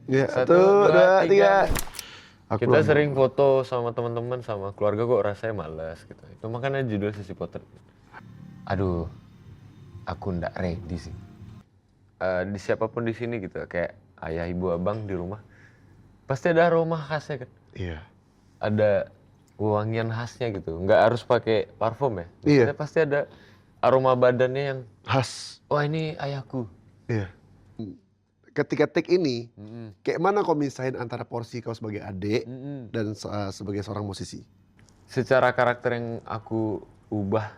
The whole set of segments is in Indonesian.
Ya, 1, satu, 2, dua, 3. tiga. Aku Kita belum. sering foto sama teman-teman, sama keluarga kok rasanya malas gitu. Itu makanya judul sesi potret. Aduh, aku ndak ready sih. Di siapapun di sini gitu, kayak ayah, ibu, abang di rumah, pasti ada aroma khasnya kan. Iya. Ada wangian khasnya gitu. Nggak harus pakai parfum ya. Iya. Maksudnya pasti ada aroma badannya yang, Khas. wah ini ayahku. Iya. Ketika take ini, Mm-mm. kayak mana kau misahin antara porsi kau sebagai adik Mm-mm. dan sebagai seorang musisi? Secara karakter yang aku ubah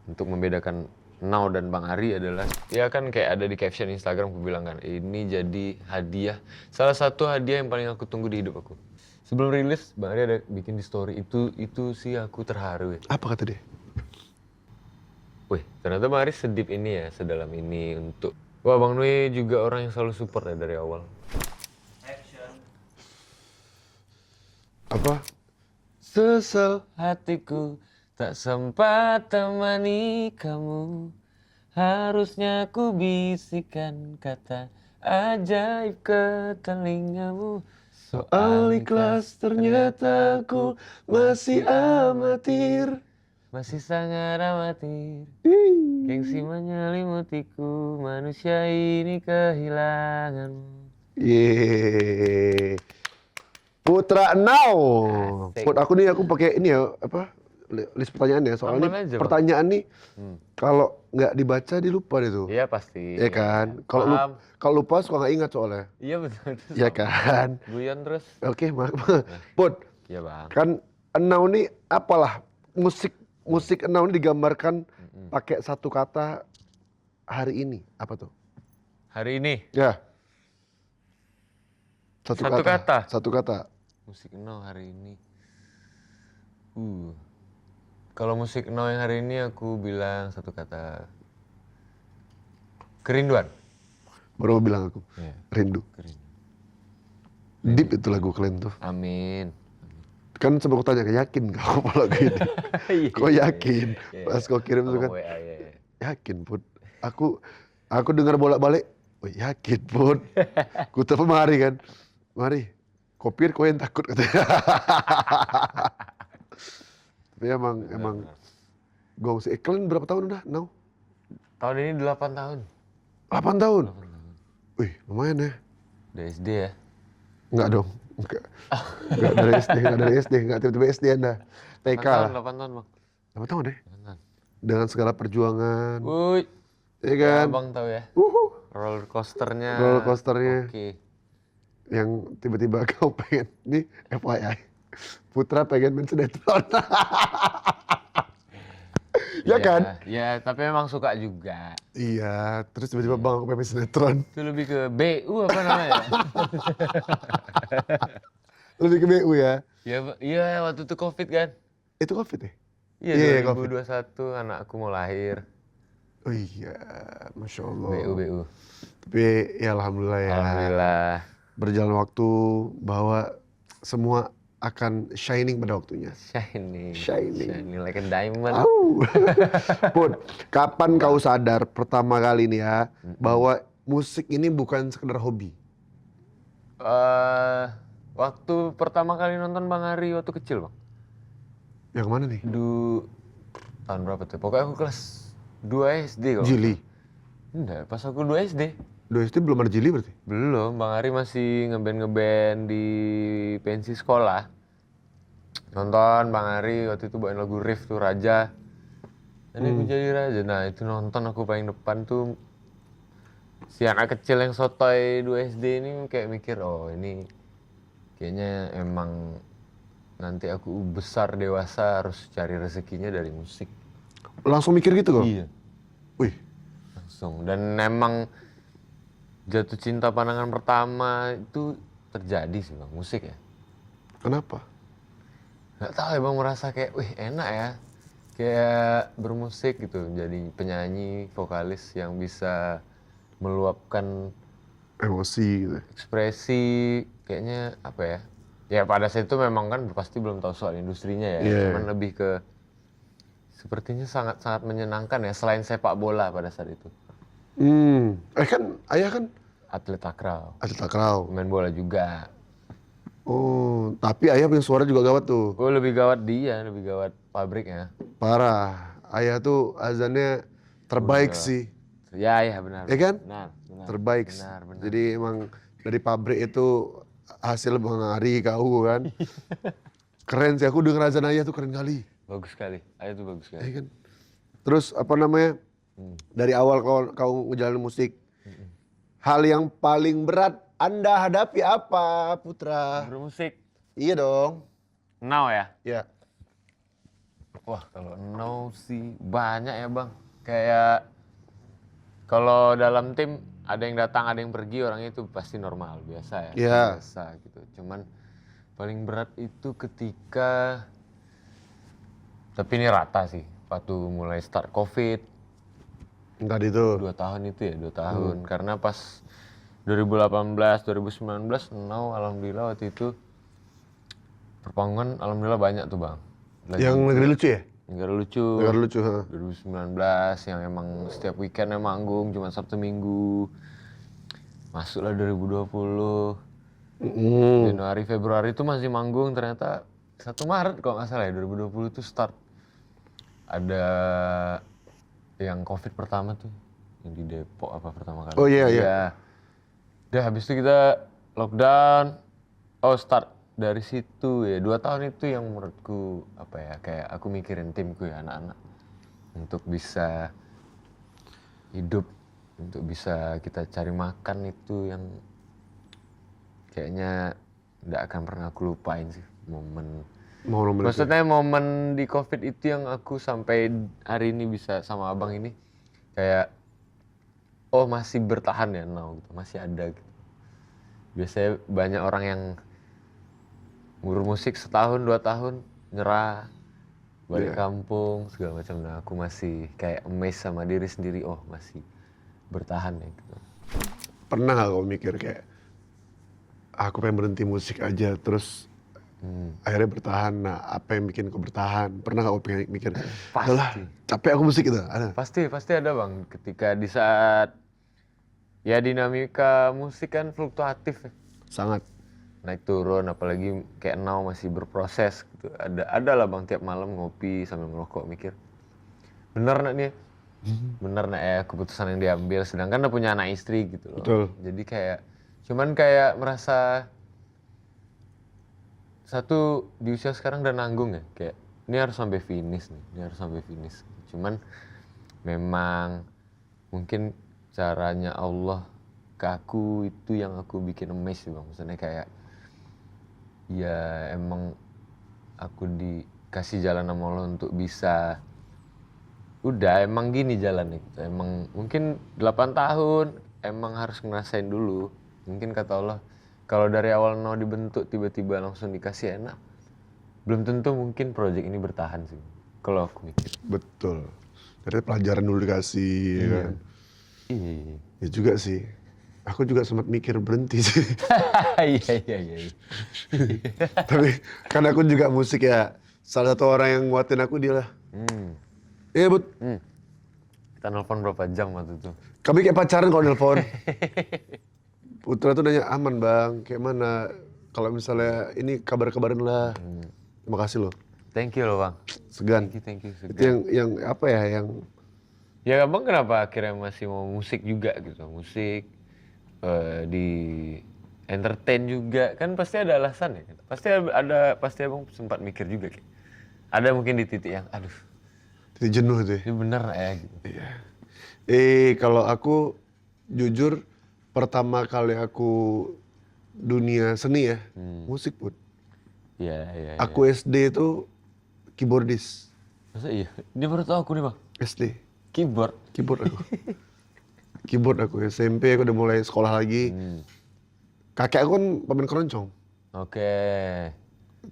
untuk membedakan Now dan Bang Ari adalah, ya kan kayak ada di caption Instagram aku bilang kan, ini jadi hadiah, salah satu hadiah yang paling aku tunggu di hidup aku. Sebelum rilis, Bang Ari ada bikin di story, itu sih aku terharu ya. Apa kata dia? Wih, ternyata Bang Ari sedip ini ya, sedalam ini untuk... Wah, Bang Nui juga orang yang selalu support ya dari awal. Apa? Sesal. Hatiku tak sempat temani kamu, harusnya ku bisikan kata ajaib ke telingamu. Soal ikhlas ternyata aku masih amatir. Masih sangat amatir. Ih. Gengsi menyelimutiku, manusia ini kehilanganmu. Yeay. Putra Now. Asik. Put aku nih, aku pakai ini ya, apa, list pertanyaan ya. Soalnya Aman aja, Bang. pertanyaan nih kalau nggak dibaca dilupa deh tuh. Iya pasti. Ya kan? Kalau Paham. kalau lupa suka nggak ingat soalnya. Iya betul. Ya kan? Guyon terus. Oke, Put. Iya Bang. Kan Now nih apalah musik Now ini digambarkan pakai satu kata hari ini. Apa tuh? Hari ini Ya. Satu kata. Satu kata. musik Now hari ini. Kalau musik Now yang hari ini aku bilang satu kata. Kerinduan. Baru mau bilang aku. Iya. Rindu. Kerinduan. Deep itu lagu kalian tuh. Amin. Kan sempat aku tanya, yakin kau kalau gini? Kau yakin? Pas kau kirim tuh kan, Abang WA, ya. yakin Put. Aku dengar bolak-balik, oh yakin Put. Ku telepon Mari kan, Mari, kopiar kau yang takut katanya. Tapi emang gong sih. Kalian berapa tahun udah Now? Tahun ini 8 tahun. 8 tahun? Wih lumayan ya. Udah SD ya. Enggak dong. Enggak dari SD, enggak tiba-tiba SD Anda. TK 8 tahun, lah. 8 tahun Bang. 8 tahun deh. 8 tahun. Dengan segala perjuangan. Wuih. Ya kan? Abang tahu ya. Roller coasternya. Roller coasternya. Oke. Yang tiba-tiba kau pengen, nih FYI, Putra pengen main sinetron. Ya kan? Ya, tapi memang suka juga. Iya, terus tiba-tiba bang aku pengen main sinetron. Itu lebih ke BU apa namanya? Lebih ke BU ya? Iya, waktu itu COVID kan? Itu COVID ya? Iya, Iya, 2021 anakku mau lahir. Oh iya, Masya Allah. BU. Tapi ya Alhamdulillah ya. Alhamdulillah. Berjalan waktu bahwa semua akan shining pada waktunya. Shining like a diamond. Au. Put, kapan kau sadar pertama kali nih ya bahwa musik ini bukan sekedar hobi? Waktu pertama kali nonton Bang Ari waktu kecil Bang. Yang mana nih? Tahun berapa tuh? Pokoknya aku kelas 2 SD kalau. Jili. Enggak, pas aku 2 SD. 2 SD belum ada Jili berarti? Belum, Bang Ari masih ngeband di pensi sekolah. Nonton Bang Ari waktu itu bawain lagu Riff tuh, Raja. Dan aku jadi raja. Nah itu nonton aku paling depan tuh. Si anak kecil yang sotoy 2 SD ini kayak mikir, oh ini kayaknya emang nanti aku besar dewasa harus cari rezekinya dari musik. Langsung mikir gitu kok? Iya. Wih. Langsung. Dan memang jatuh cinta pandangan pertama itu terjadi sih Bang, musik ya. Kenapa? Gak tahu ya Bang, merasa kayak, wih enak ya. Kayak bermusik gitu, jadi penyanyi, vokalis yang bisa meluapkan Emosi gitu. ekspresi, kayaknya apa ya. Ya pada saat itu memang kan pasti belum tahu soal industrinya ya. Iya. Cuman lebih ke, sepertinya sangat-sangat menyenangkan ya, selain sepak bola pada saat itu. Kan ayah kan atlet takraw. Atlet takraw. Main bola juga. Oh, tapi ayah punya suara juga gawat tuh. Oh lebih gawat dia, lebih gawat pabriknya. Parah. Ayah tuh azannya terbaik Udah. sih. Ya benar. Ya kan? Benar. Terbaik. Benar. Jadi emang dari pabrik itu hasil Bang Ari kau kan. Keren sih, aku denger azan ayah tuh keren kali. Bagus sekali, ayah tuh bagus sekali. Ya kan? Terus apa namanya, dari awal kau ngejalanin musik, hal yang paling berat Anda hadapi apa, Putra? Bermusik. Iya dong. Now ya? Ya. Wah kalau now sih banyak ya bang. Kayak kalau dalam tim ada yang datang, ada yang pergi, orangnya itu pasti normal, biasa ya. Iya. Biasa gitu. Cuman paling berat itu ketika, tapi ini rata sih, waktu mulai start COVID. Enggak itu. 2 tahun itu ya, 2 tahun. Karena pas 2018, 2019, now alhamdulillah waktu itu perpanggungan alhamdulillah banyak tuh bang. Yang negeri lucu ya? Negara lucu. Negara lucu, ha. 2019 yang emang setiap weekend manggung cuma Sabtu Minggu. Masuklah 2020. Januari Februari itu masih manggung, ternyata 1 Maret kalau nggak salah ya 2020 itu start. Ada yang COVID pertama tuh, yang di Depok apa pertama kali. Oh iya. Udah habis itu kita lockdown. Oh start dari situ ya, 2 tahun itu yang menurutku apa ya, kayak aku mikirin timku ya, anak-anak. Untuk bisa hidup, untuk bisa kita cari makan itu yang kayaknya nggak akan pernah aku lupain sih momen. Maksudnya momen di COVID itu yang aku sampai hari ini bisa sama abang ini kayak oh masih bertahan ya now gitu, masih ada gitu. Biasanya banyak orang yang ngurus musik setahun 2 tahun nyerah balik kampung segala macam. Nah aku masih kayak amazed sama diri sendiri, oh masih bertahan ya gitu. Pernah gak kau mikir kayak aku pengen berhenti musik aja terus akhirnya bertahan? Nah apa yang bikin kau bertahan? Pernah gak kau pengen mikir adalah capek aku musik gitu? Ada? Pasti ada bang, ketika di saat ya dinamika musik kan fluktuatif ya. Sangat. Naik turun, apalagi kayak now masih berproses gitu. Ada lah bang tiap malam ngopi sambil ngerokok mikir bener nak nih, bener nak ya keputusan yang diambil, sedangkan udah punya anak istri gitu loh. Betul. Jadi kayak cuman kayak merasa satu di usia sekarang udah nanggung ya, kayak ini harus sampai finish nih, ini harus sampai finish. Cuman memang mungkin caranya Allah ke aku itu yang aku bikin amazed sih bang. Maksudnya kayak ya emang aku dikasih jalan sama Allah untuk bisa udah emang gini jalannya gitu. Emang mungkin 8 tahun emang harus ngerasain dulu. Mungkin kata Allah kalau dari awal no dibentuk tiba-tiba langsung dikasih enak, belum tentu mungkin proyek ini bertahan sih kalau aku mikir. Betul. Dari pelajaran dulu dikasih ya kan. Iya. Ya juga sih. Aku juga sempat mikir berhenti sih. Iya. Tapi kan aku juga musik ya. Salah satu orang yang nguatin aku dia lah. Iya Bud. Kita nelpon berapa jam waktu itu? Kami kayak pacaran kalau nelpon. Putra tuh nanya aman bang, kayak mana? Kalau misalnya ini kabar-kabarin lah. Terima kasih loh. Thank you loh bang. Segan. Thank you. Itu yang apa ya, yang Ya abang kenapa akhirnya masih mau musik juga gitu? Musik, di entertain juga, kan pasti ada alasan ya? Pasti abang sempat mikir juga kayak, ada mungkin di titik yang, aduh, titik jenuh tuh ya. ini bener gak ya gitu. Iya. Kalau aku jujur pertama kali aku dunia seni ya, musik Bud. Iya. Aku SD itu keyboardis. Masa iya? Ini baru tau aku nih bang. SD. Keyboard aku. Keyboard aku. SMP aku udah mulai sekolah lagi. Kakek aku kan pemain keroncong. Oke.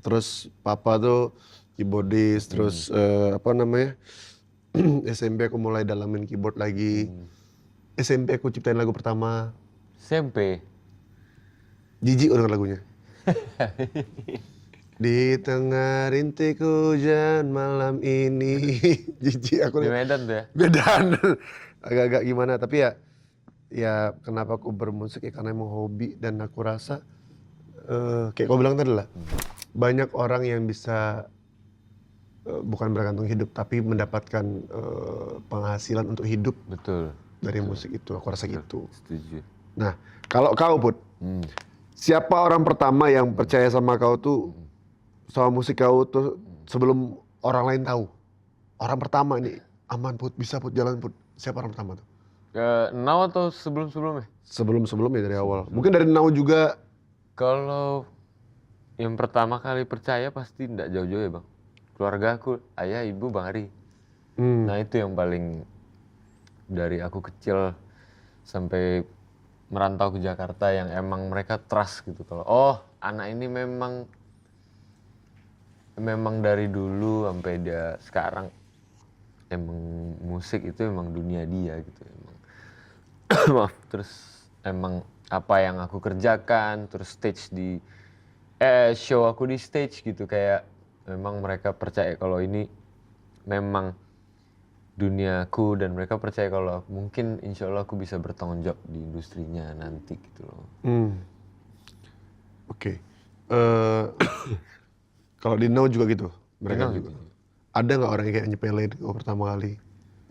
Terus papa tuh keyboardis. Terus SMP aku mulai dalamin keyboard lagi. SMP aku ciptain lagu pertama. SMP? Jijik denger lagunya. Di tengah rintik hujan malam ini. Jijik aku. Di Medan tuh ya? Medan. Agak-agak gimana, tapi ya ya kenapa aku bermusik ya karena emang hobi dan aku rasa kayak kau bilang tadi lah, banyak orang yang bisa bukan bergantung hidup tapi mendapatkan penghasilan untuk hidup Betul. dari musik itu, aku rasa Betul. gitu. Setuju. Nah, kalau kau Put, siapa orang pertama yang percaya sama kau tuh, sama musik kau tuh sebelum orang lain tahu? Orang pertama nih, aman Put, bisa Put, jalan Put. Siapa orang pertama tuh? Now atau sebelum-sebelumnya? Sebelum-sebelumnya dari awal. Mungkin dari Now juga. Kalau yang pertama kali percaya pasti nggak jauh-jauh ya bang. Keluarga aku, ayah, ibu, Bang Ari. Nah itu yang paling dari aku kecil sampai merantau ke Jakarta yang emang mereka trust gitu. Kalau anak ini memang dari dulu sampai dia sekarang emang musik itu emang dunia dia gitu emang. Maaf, terus emang apa yang aku kerjakan, terus stage di show aku di stage gitu kayak memang mereka percaya kalau ini memang duniaku dan mereka percaya kalau mungkin insya Allah aku bisa bertanggung jawab di industrinya nanti gitu loh. Oke. Eh, Kalau di Now juga gitu, mereka Kenal juga. gitu. Ada nggak orang yang kayak nyepelin kau pertama kali?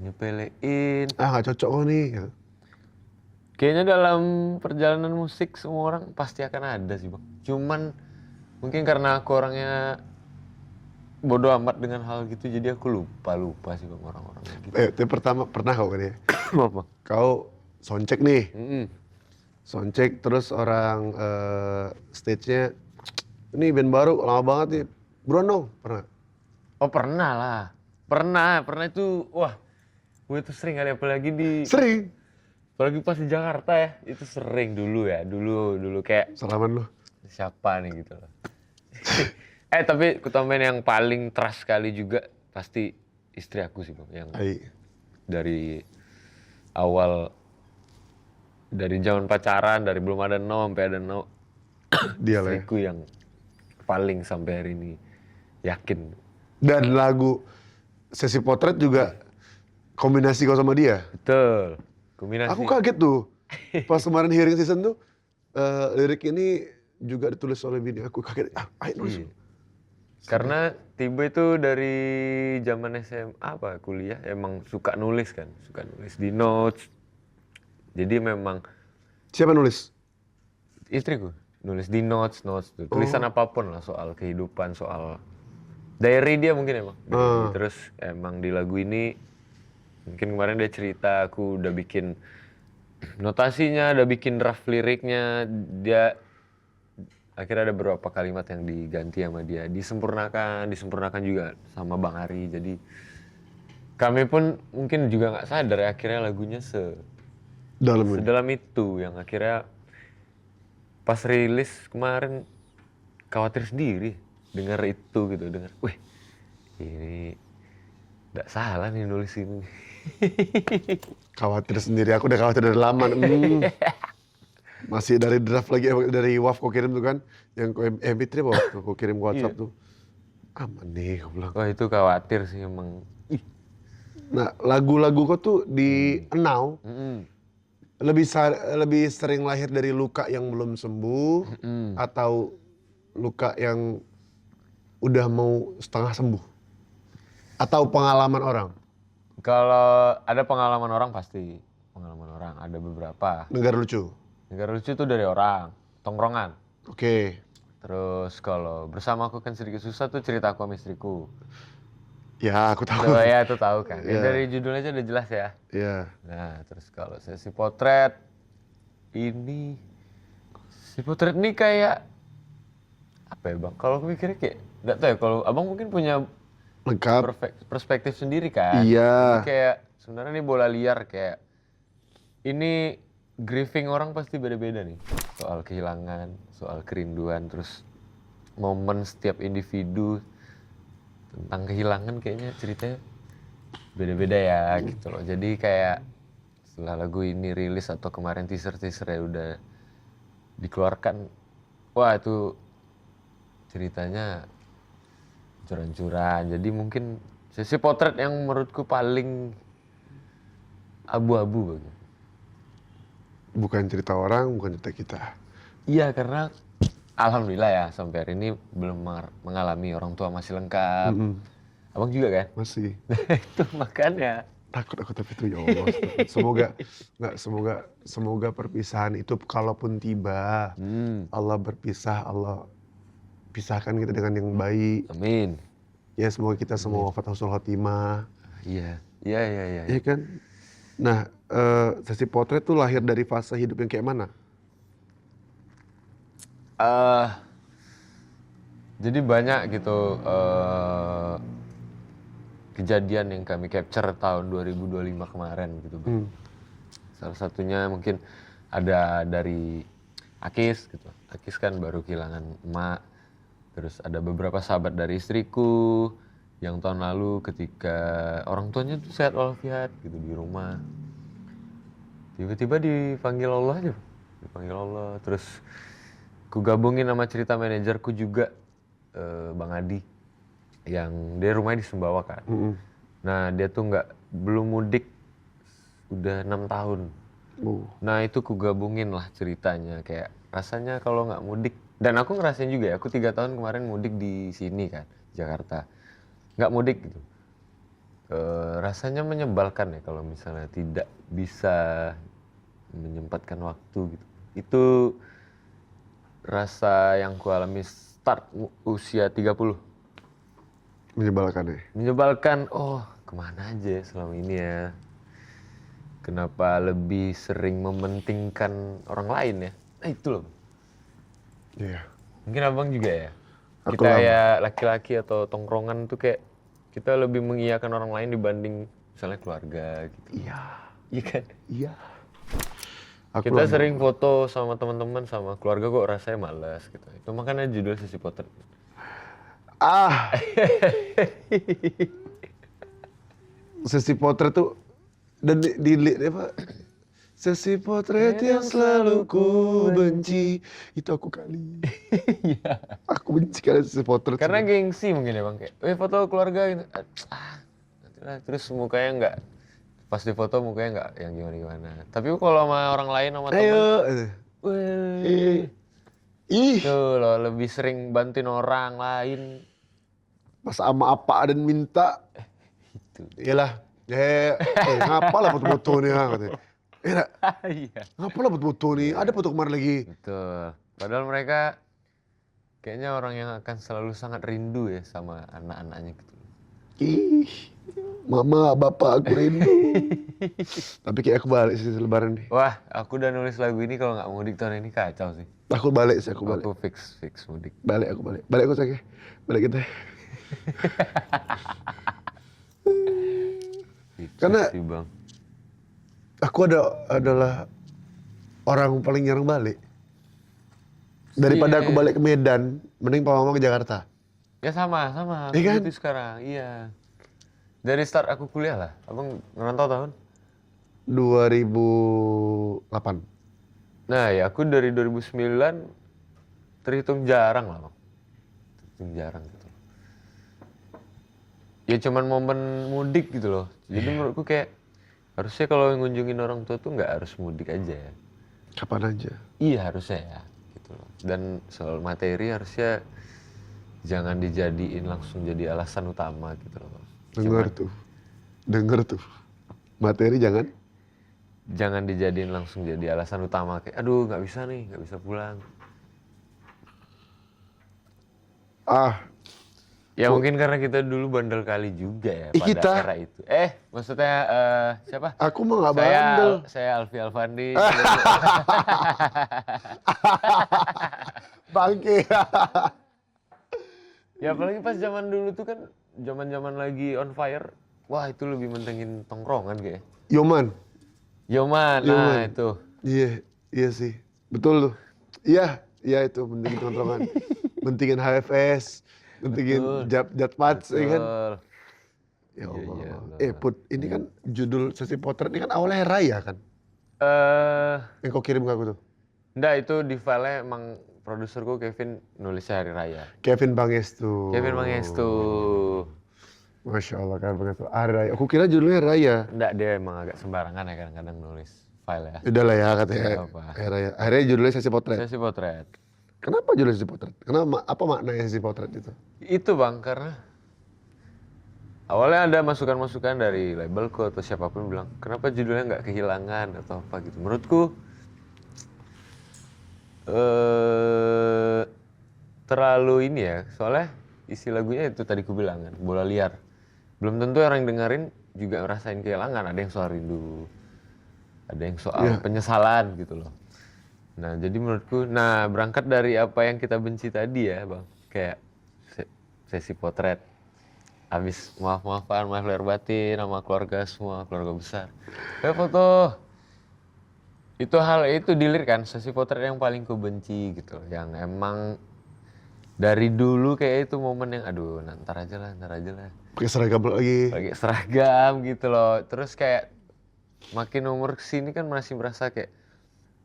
Nyepelein. Ah nggak cocok kok nih. Kayaknya dalam perjalanan musik semua orang pasti akan ada sih bang. Cuman mungkin karena aku orangnya bodoh amat dengan hal gitu jadi aku lupa sih bang orang-orang gitu. Itu pertama pernah kau kan ya? Apa? Kau soundcheck nih. Mm-mm. Soundcheck terus orang stage-nya, ini band baru lama banget nih. Buruan dong, pernah? Oh pernah lah. Pernah itu wah gue itu sering kali apalagi Sering. apalagi pas di Jakarta ya itu sering dulu ya dulu kayak Salaman lu. siapa nih gitu loh. Tapi aku tambahin yang paling trust kali juga pasti istri aku sih bang yang Ai. dari awal dari zaman pacaran dari belum ada no sampai ada no Dia lah ya. istriku yang paling sampai hari ini yakin. Dan lagu Sesi Potret juga kombinasi kau sama dia. Betul. Kombinasi. Aku kaget tuh. Pas kemarin hearing season tuh, lirik ini juga ditulis oleh bini. Aku kaget, ayo nulis. Karena Tiba itu dari zaman SMA apa kuliah emang suka nulis kan, suka nulis di notes. Jadi memang Siapa nulis? istriku nulis di notes tuh. Tulisan apapun lah soal kehidupan, soal diary dia mungkin emang. Diary. Terus emang di lagu ini mungkin kemarin dia cerita aku udah bikin notasinya, udah bikin draft liriknya, dia akhirnya ada beberapa kalimat yang diganti sama dia, disempurnakan juga sama Bang Ari. Jadi kami pun mungkin juga nggak sadar ya akhirnya lagunya Dalam ini. sedalam itu yang akhirnya pas rilis kemarin khawatir sendiri dengar itu gitu, dengar, wih ini nggak salah nih nulis ini. Khawatir sendiri, aku udah khawatir dari lama. Masih dari draft lagi, dari WAV kau kirim tuh kan. Yang kau MP3 apa waktu kau kirim ke WhatsApp tuh. Aman nih, kau bilang. Wah itu khawatir sih emang. Nah, lagu-lagu kau tuh di Now lebih sering lahir dari luka yang belum sembuh atau luka yang udah mau setengah sembuh atau pengalaman orang. Kalau ada pengalaman orang pasti, pengalaman orang ada beberapa. Negara lucu. Negara lucu itu dari orang, tongkrongan. Oke. Terus kalau bersama aku kan sedikit susah tuh cerita aku sama istriku. Ya, aku tahu. Tuh, ya itu tahu kan. Ya, Iya. dari judulnya aja udah jelas ya. Iya. Nah terus kalau sesi potret ini, si potret ini kayak apa ya bang? Kalau aku mikirnya kayak nggak tahu ya. Kalau abang mungkin punya Lengkap. perspektif sendiri kan. Iya. Jadi kayak sebenarnya ini bola liar kayak ini grieving orang pasti beda-beda nih. Soal kehilangan, soal kerinduan, terus momen setiap individu tentang kehilangan kayaknya ceritanya beda-beda ya gitu loh. Jadi kayak setelah lagu ini rilis atau kemarin teaser-teaser ya udah dikeluarkan, wah itu ceritanya curan-curan. Jadi mungkin sesi potret yang menurutku paling abu-abu bagi. Bukan cerita orang, bukan cerita kita. Iya, karena alhamdulillah ya sampai hari ini belum mengalami orang tua masih lengkap. Abang juga kan? Masih. Itu makanya. Takut aku tapi itu ya Allah. Semoga semoga perpisahan itu kalaupun tiba, Allah berpisah, Allah pisahkan kita dengan yang baik. Amin. Ya semoga kita semua wafat husnul khotimah. Iya. Iya kan? Nah, sesi potret tuh lahir dari fase hidup yang kayak mana? Jadi banyak gitu kejadian yang kami capture tahun 2025 kemarin gitu Bang. Salah satunya mungkin ada dari Akis gitu. Akis kan baru kehilangan emak. Terus ada beberapa sahabat dari istriku yang tahun lalu ketika orang tuanya tuh sehat walafiat gitu di rumah. Tiba-tiba dipanggil Allah aja. Dipanggil Allah. Terus ku gabungin sama cerita manajerku juga Bang Adi yang dia rumahnya di Sumbawa kan. Nah dia tuh belum mudik udah 6 tahun. Nah itu ku gabungin lah ceritanya kayak rasanya kalau nggak mudik dan aku ngerasain juga ya, aku 3 tahun kemarin mudik di sini kan Jakarta, nggak mudik gitu. Rasanya menyebalkan ya kalau misalnya tidak bisa menyempatkan waktu gitu. Itu rasa yang ku alami start usia 30. Menyebalkan ya? Menyebalkan, oh kemana aja selama ini ya. Kenapa lebih sering mementingkan orang lain ya? Nah itu loh. Iya. Mungkin abang juga ya? Aku Kita lama. ya laki-laki atau tongkrongan tuh kayak kita lebih mengiyakan orang lain dibanding misalnya keluarga gitu. Iya. Iya kan? Iya. Aku Kita lama. sering foto sama teman-teman sama keluarga kok rasanya malas gitu. Itu makanya judul sesi potret. Sesi potret tuh dan di apa? Sesi potret yang selalu ku benci itu aku kali. Aku benci kali sesi potret. Karena gengsi mungkin ya bang kayak, foto keluarga gitu. Terus mukanya nggak, pas di foto mukanya nggak yang gimana-gimana. Tapi kalau sama orang lain sama teman, Ayo. Ih. tuh loh lebih sering bantuin orang lain. Pas sama apa dan minta. Itu. Iyalah. Ngapalah foto-foto nih katanya. Iya. Ngapalah foto-foto nih? Ada foto kemarin lagi. Betul. Padahal mereka kayaknya orang yang akan selalu sangat rindu ya sama anak-anaknya gitu. Ih. Mama, bapak aku rindu. Tapi kayak aku balik sih lebaran nih. Wah, aku udah nulis lagu ini kalau nggak mudik tahun ini kacau sih. Aku balik sih, aku balik. Aku fix mudik. Balik aku balik. Balik aku sakit. Balik kita. Karena sih, Bang. aku adalah orang paling jarang balik. Daripada aku balik ke Medan, mending papa mama ke Jakarta. Ya sama. Iya kan? Gitu sekarang, iya. Dari start aku kuliah lah. Abang ngerantau tahun? 2008. Nah ya aku dari 2009 terhitung jarang lah Bang. Terhitung jarang gitu. Ya cuman momen mudik gitu loh. Jadi menurutku kayak harusnya kalau ngunjungin orang tua tuh nggak harus mudik aja ya. Kapan aja. Iya harusnya ya gitu loh. Dan soal materi harusnya jangan dijadiin langsung jadi alasan utama gitu loh. Dengar tuh. Materi jangan dijadiin langsung jadi alasan utama kayak aduh nggak bisa pulang. Ya mungkin karena kita dulu bandel kali juga ya pada era itu. Maksudnya siapa? Aku mah nggak bandel. Saya Alfi Alfandi. Bangke. Ya apalagi pas zaman dulu tuh kan zaman lagi on fire. Wah itu lebih mentengin tongkrongan kayak. Yoman, nah itu. Iya sih. Betul tuh. Iya itu mentengin tongkrongan. Mentengin HFS, mentengin Jatpats, ya kan? Ya Allah. Put, ini kan judul sesi potret ini kan awalnya Raya kan? Yang kau kirim ke aku tuh. Enggak, itu di file emang produserku Kevin nulisnya Hari Raya. Kevin Pangestu. Masya Allah kan Pangestu. Hari Raya. Aku kira judulnya Raya. Enggak, dia emang agak sembarangan ya kadang-kadang nulis. file ya. Udah lah ya katanya. Nggak apa. Akhirnya judulnya sesi potret. Sesi potret. Kenapa judulnya sesi potret? Kenapa apa maknanya sesi potret itu? Itu Bang, karena awalnya ada masukan-masukan dari labelku atau siapapun bilang, kenapa judulnya nggak kehilangan atau apa gitu. Menurutku terlalu ini ya, soalnya isi lagunya itu tadi ku bilang kan, bola liar. Belum tentu orang yang dengerin juga ngerasain kehilangan, ada yang soal rindu, ada yang soal penyesalan gitu loh. Nah jadi menurutku, berangkat dari apa yang kita benci tadi ya Bang, kayak sesi potret. Habis maaf-maafan, maaf lahir batin sama keluarga semua, keluarga besar. Kayak foto. Itu hal itu dilirik kan, sesi potret yang paling ku benci gitu. Yang emang dari dulu kayak itu momen yang aduh ntar aja lah. Pakai seragam lagi. Pakai seragam gitu loh. Terus kayak makin umur kesini kan masih merasa kayak,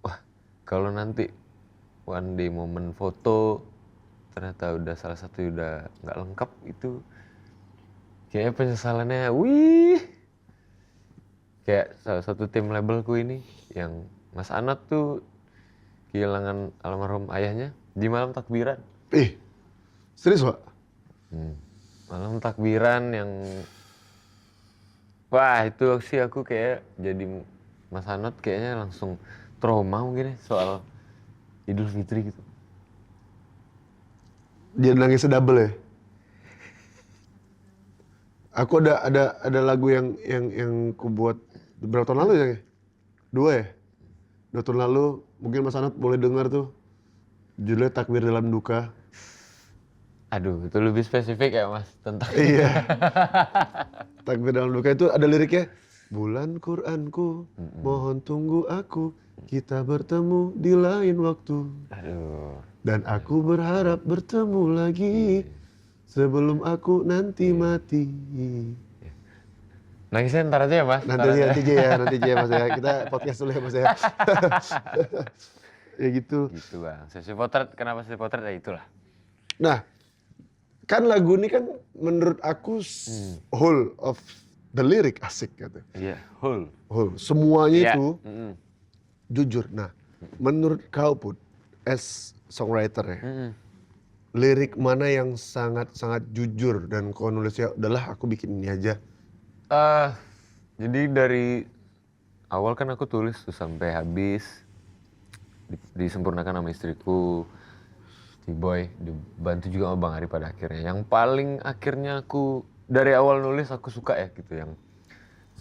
wah kalau nanti one day momen foto ternyata udah salah satu udah nggak lengkap itu. Kayaknya penyesalannya, kayak salah satu tim labelku ini yang Mas Anot tuh kehilangan almarhum ayahnya di malam takbiran. Serius Pak? Malam takbiran yang, wah itu sih aku kayak jadi Mas Anot kayaknya langsung trauma mungkin ya soal Idul Fitri gitu. Dia nangis double ya? Aku ada lagu yang ku buat beberapa tahun lalu ya? 2 ya? 2 tahun lalu, mungkin Mas Anot boleh dengar tuh. Judulnya Takbir Dalam Duka. Aduh, itu lebih spesifik ya Mas tentang. Iya. Takbir Dalam Duka itu ada liriknya. Bulan Qur'anku, mohon tunggu aku, kita bertemu di lain waktu. Aduh. Dan aku berharap bertemu lagi sebelum aku nanti mati. Nangisnya ntar aja ya Mas. Nanti aja Mas ya. Kita podcast dulu ya Mas ya. Ya gitu. Gitu Bang. Sesi potret, kenapa sesi potret ya itulah. Nah, kan lagu ini kan menurut aku whole of the lyric asik gitu. Iya, whole. Semuanya itu jujur. Nah, menurut kau Put, as songwriter ya, lirik mana yang sangat jujur dan kau nulisnya udahlah aku bikin ini aja. Jadi dari awal kan aku tulis tuh sampai habis, disempurnakan sama istriku, T-Boy, dibantu juga sama Bang Ari pada akhirnya. Yang paling akhirnya aku dari awal nulis aku suka ya gitu, yang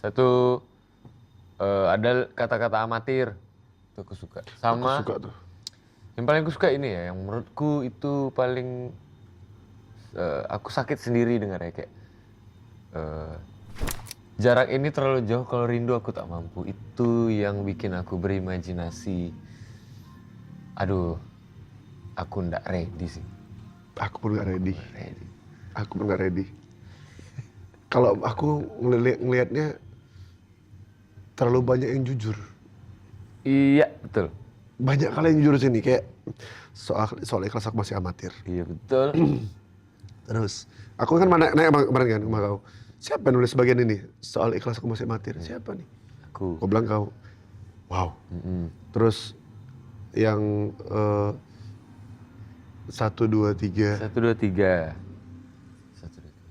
satu ada kata-kata amatir, itu aku suka. Sama Aku suka tuh. yang paling aku suka ini ya, yang menurutku itu paling aku sakit sendiri dengarnya kayak jarak ini terlalu jauh, kalau rindu aku tak mampu. Itu yang bikin aku berimajinasi. Aduh, aku ndak ready sih. Aku pun gak ready. Aku pun gak ready. Kalau aku ngelihatnya terlalu banyak yang jujur. Iya, betul. Banyak kali yang jujur sini, kayak soal ikhlas aku masih amatir. Iya, betul. Terus, aku kan nanya kemarin kan sama kau, siapa yang nulis bagian ini? Soal ikhlas aku masih amatir, siapa nih? Aku. Kau bilang kau, wow. Terus, yang 1, 2, 3. 1, 2, 3.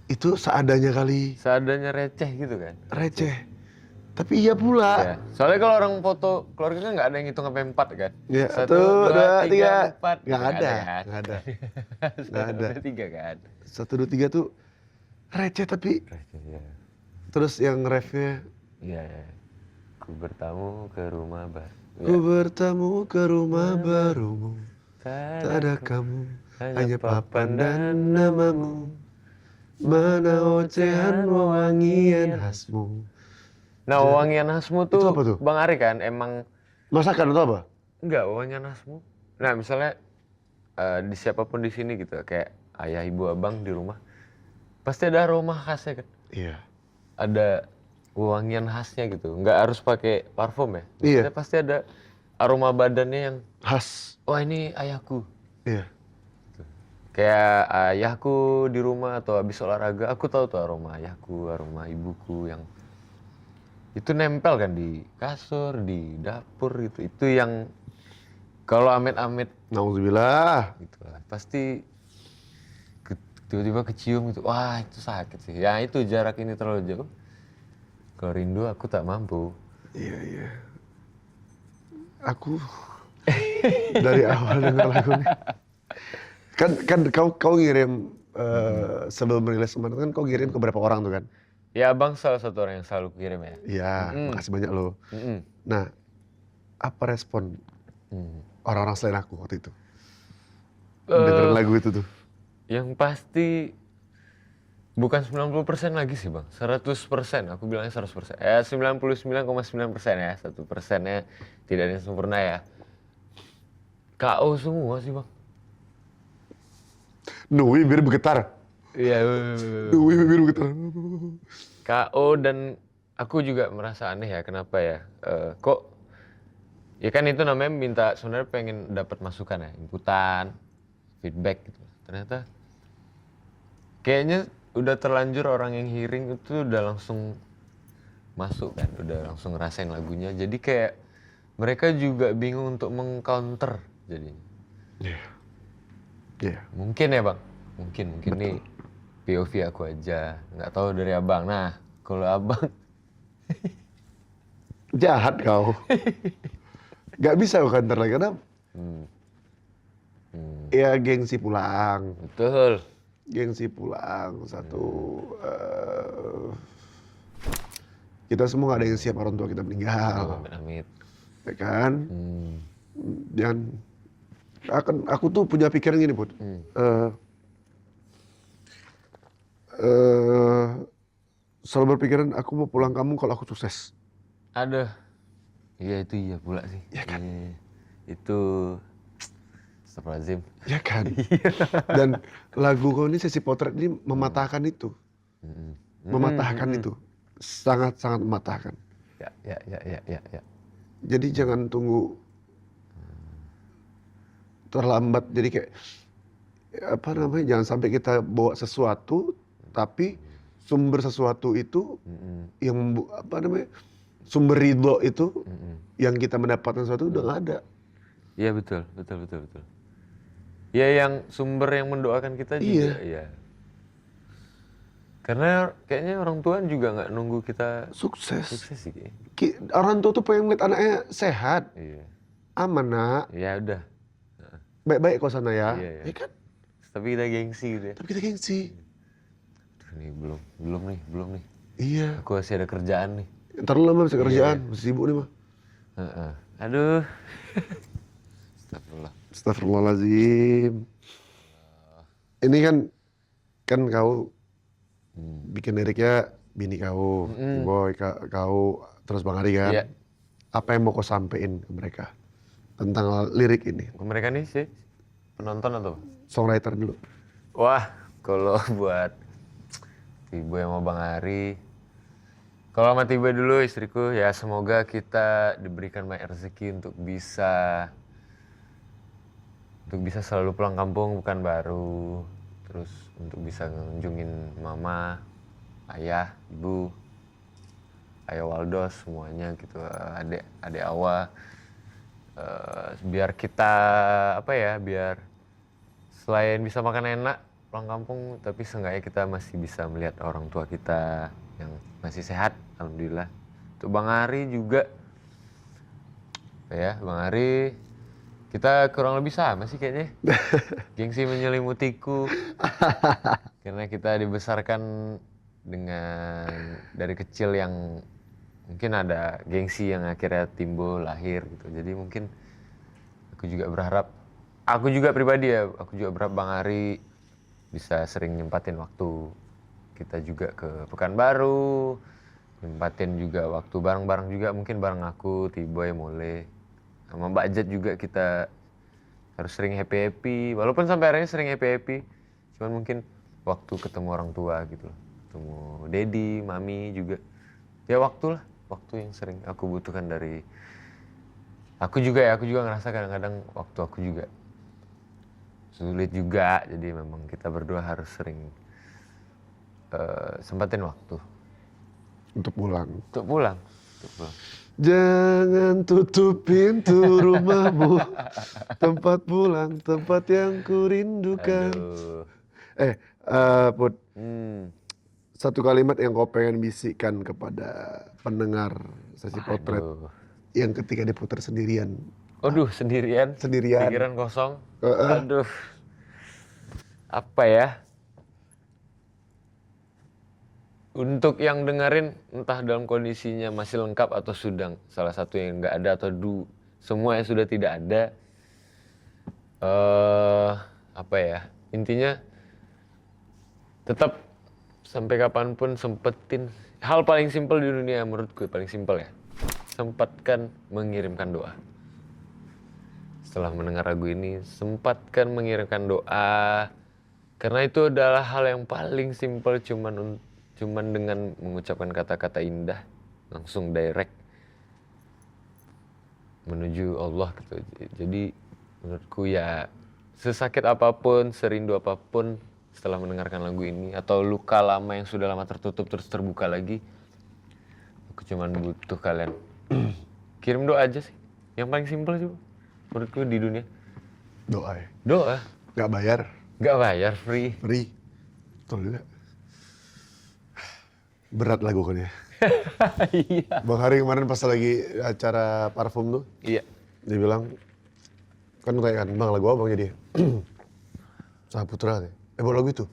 Itu seadanya kali. Seadanya receh gitu kan? Receh. Tapi iya pula. Ya. Soalnya kalau orang foto keluarga kan nggak ada yang hitung sampai 4 kan? Ya, 1, 2, 3, 4. Nggak ada. 1, 2, 3 kan? 1, 2, 3 tuh receh tapi. Receh ya. Terus yang refnya. Iya. Ku bertamu ke rumah baru. Ku bertamu ke rumah barumu. Tak ada kamu, hanya papan dan namamu. Mana ocehan wewangian khasmu. Nah, wewangian khasmu tuh, Itu apa tuh? Bang Ari kan emang Masakan atau apa? enggak, wewangian khasmu. Nah, misalnya di siapapun di sini gitu, kayak ayah, ibu, abang di rumah, pasti ada aroma khasnya kan? Iya. Ada wewangian khasnya gitu, nggak harus pakai parfum ya. Iya. Maksudnya pasti ada aroma badannya yang, Khas. wah ini ayahku. Iya. Kayak ayahku di rumah atau habis olahraga, aku tahu tuh aroma ayahku, aroma ibuku yang itu nempel kan di kasur, di dapur gitu. Itu yang kalau amit-amit Nauzubillah. gitu lah, pasti tiba-tiba kecium gitu. Wah, itu sakit sih. Ya itu jarak ini terlalu jauh. Kalau rindu aku tak mampu. Iya, iya. Aku dari awal dengar lagu ini. Kan kau ngirim sebelum rilis kemarin kan kau ngirim ke beberapa orang tuh kan. Ya abang salah satu orang yang selalu kirim ya. Iya, makasih banyak lo. Mm-mm. Nah, apa respon Hmm. orang-orang selain aku waktu itu? Eh, Dengerin lagu itu tuh. Yang pasti bukan 90% lagi sih bang, 100%, aku bilangnya 100%. 99,9% ya, 1%-nya tidak ada yang sempurna ya. KO semua sih bang. Nui biar bergetar. Iya. Nui biar bergetar. KO dan aku juga merasa aneh ya, kenapa ya? Kok ya kan itu namanya minta sebenarnya pengen dapat masukan ya, inputan, feedback gitu. Ternyata kayaknya udah terlanjur orang yang hearing itu udah langsung masuk kan, udah langsung ngerasain lagunya. Jadi kayak mereka juga bingung untuk meng-counter jadinya. Iya. Iya. Mungkin ya bang, mungkin nih POV aku aja, nggak tahu dari abang. Nah, kalau abang Jahat kau. Gak bisa kau kantor lagi karena ya gengsi pulang. betul. Gengsi pulang satu. Kita semua gak ada yang siap orang tua kita meninggal. Amit-amit. Ya kan? Hmm. Dan aku tuh punya pikiran gini Bud. Selalu berpikiran aku mau pulang kampung kalau aku sukses. Aduh, iya itu iya pula sih. Ya kan? Iya. Itu Astagfirullahaladzim. Ya kan? Dan lagu kau ini Sesi Potret ini mematahkan itu. Mematahkan itu. Sangat-sangat mematahkan. Ya. Jadi jangan tunggu terlambat. Jadi kayak apa namanya? Jangan sampai kita bawa sesuatu tapi sumber sesuatu itu yang apa namanya? Sumber ridho itu yang kita mendapatkan sesuatu udah nggak ada. Iya betul. Ya yang sumber yang mendoakan kita juga. Iya. Karena kayaknya orang tua juga nggak nunggu kita Sukses. sukses sih kayaknya. Orang tua tuh pengen lihat anaknya sehat, Iya. aman nak, Ya udah. baik-baik kok sana ya. Iya. Ya kan? Tapi kita gengsi gitu ya. Tapi kita gengsi. Aduh, nih belum nih. Iya. Aku masih ada kerjaan nih. Ntar lu lama bisa kerjaan, masih sibuk nih mah. Aduh. Astagfirullah. Astagfirullahaladzim. Ini kan kau bikin liriknya bini kau, boy kau, terus Bang Ari kan. Iya. Apa yang mau kau sampein ke mereka tentang lirik ini? Mereka nih sih penonton atau? Songwriter dulu. Wah, kalau buat Tibo yang mau Bang Ari, kalau sama Tibo dulu istriku ya semoga kita diberikan banyak rezeki untuk bisa selalu pulang kampung bukan baru, terus untuk bisa ngunjungin mama, ayah, ibu, ayah Waldos semuanya gitu, adik Awa, biar kita biar selain bisa makan enak pulang kampung, tapi seenggaknya kita masih bisa melihat orang tua kita yang masih sehat, alhamdulillah. Untuk Bang Ari juga, ya Bang Ari, kita kurang lebih sama sih kayaknya. Gengsi menyelimutiku, karena kita dibesarkan dengan dari kecil yang mungkin ada gengsi yang akhirnya timbul lahir gitu. Jadi mungkin aku juga pribadi ya, aku juga berharap Bang Ari bisa sering nyempatin waktu kita juga ke Pekanbaru, nyempatin juga waktu bareng-bareng juga, mungkin bareng aku, Tiboy, Mole, sama Mbak Jet juga kita harus sering happy-happy, walaupun sampai akhirnya sering happy-happy, cuman mungkin waktu ketemu orang tua gitu loh, ketemu Dedi, Mami juga, ya waktu yang sering aku butuhkan dari aku juga ngerasa kadang-kadang waktu aku juga sulit juga, jadi memang kita berdua harus sering sempatin waktu Untuk pulang. untuk pulang. Betul. Jangan tutup pintu rumahmu, tempat pulang, tempat yang kurindukan. Aduh. Put, Hmm. satu kalimat yang kau pengen bisikkan kepada pendengar sesi potret Aduh. yang ketika diputar sendirian. Aduh, sendirian. Sendirian. Pikiran kosong. Heeh. Aduh. Apa ya? Untuk yang dengerin, entah dalam kondisinya masih lengkap atau sudah salah satu yang nggak ada atau semua yang sudah tidak ada. Apa ya? Intinya tetap sampai kapanpun sempetin. Hal paling simpel di dunia menurutku paling simpel ya. Sempatkan mengirimkan doa. Setelah mendengar lagu ini, sempatkan mengirimkan doa. Karena itu adalah hal yang paling simpel, cuman dengan mengucapkan kata-kata indah, langsung direct menuju Allah gitu. Jadi menurutku ya, sesakit apapun, serindu apapun setelah mendengarkan lagu ini, atau luka lama yang sudah lama tertutup terus terbuka lagi, aku cuman butuh kalian kirim doa aja sih. Yang paling simpel sih menurutku di dunia. Doa ya. Doa. Gak bayar, Nggak bayar, free. free. Betul juga. Berat lagu kan ya. Iya. Bang Hari kemarin pas lagi acara parfum tuh, Iya. dia bilang, kan kayak kan, bang lagu apa bang jadi? Saputra deh. Bawa lagu itu.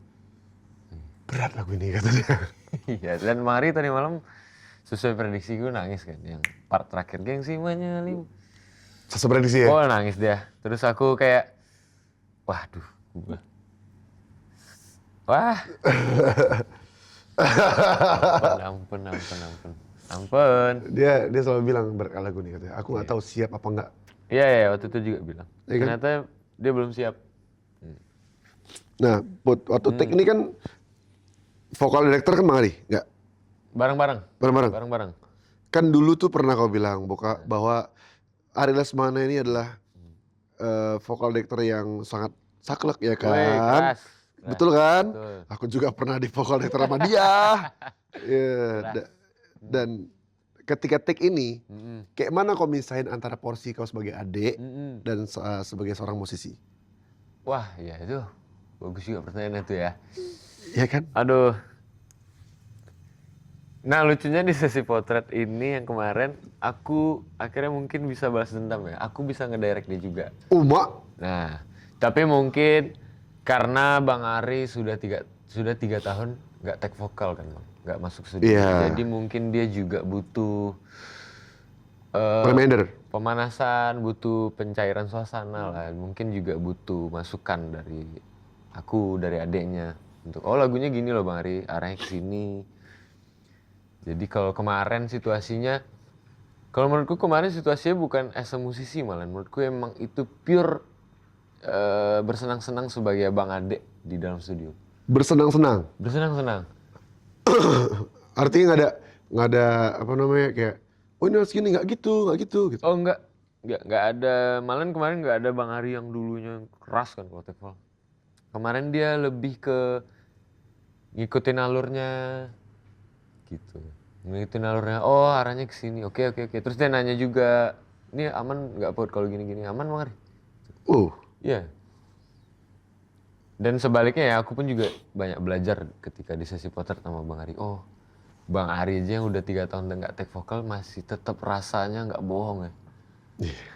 Berat lagu ini katanya. Iya, dan Mari tadi malam sesuai prediksi gue nangis kan. Yang part terakhir, gengsi menyelim. Sesuai prediksi ya? Oh, nangis dia. Terus aku kayak, waduh. Gua. Wah. Ampun. Dia selalu bilang berat lagu ini katanya. Aku nggak tahu siap apa enggak. Iya, waktu itu juga bilang. Iya kan? Ternyata dia belum siap. Nah, waktu take ini kan vokal director kan Bang Ari, nggak? Bareng-bareng. Bareng-bareng. Kan dulu tuh pernah kau bilang bahwa Ari Lesmana ini adalah vokal director yang sangat saklek ya kan? Wih, keras. Betul kan? Betul. Aku juga pernah di vokal director sama dia. Dan ketika take ini, kayak mana kau misahin antara porsi kau sebagai adik dan sebagai seorang musisi? Wah, ya itu bagus juga pertanyaan itu ya. Iya kan? Aduh. Nah, lucunya di sesi potret ini yang kemarin, aku akhirnya mungkin bisa balas dendam ya. Aku bisa ngedirect dia juga. Uma. Nah, tapi mungkin karena Bang Ari sudah tiga tahun nggak take vokal kan, Bang. Nggak masuk studio. Iya. Jadi mungkin dia juga butuh Reminder. pemanasan, butuh pencairan suasana lah. Mungkin juga butuh masukan dari aku, dari adeknya. Untuk, oh lagunya gini loh Bang Ari, arahnya ke sini. Jadi kalau kemarin situasinya, kalau menurutku kemarin situasinya bukan as a musisi malah. Menurutku emang itu pure bersenang-senang sebagai abang adek di dalam studio. Bersenang-senang. Bersenang-senang. Artinya nggak ada apa namanya kayak, oh ini harus gini, nggak gitu. Oh enggak ada. Malah kemarin nggak ada Bang Ari yang dulunya keras kan kalau take vokal. Kemarin dia lebih ke ngikutin alurnya gitu. Ngikutin alurnya, oh arahnya ke sini. Oke. Terus dia nanya juga, ini aman nggak Put kalau gini-gini? Aman Bang Ari? Iya. Dan sebaliknya ya, aku pun juga banyak belajar ketika di sesi potret sama Bang Ari. Oh, Bang Ari aja yang udah 3 tahun nggak take vokal masih tetap rasanya nggak bohong ya.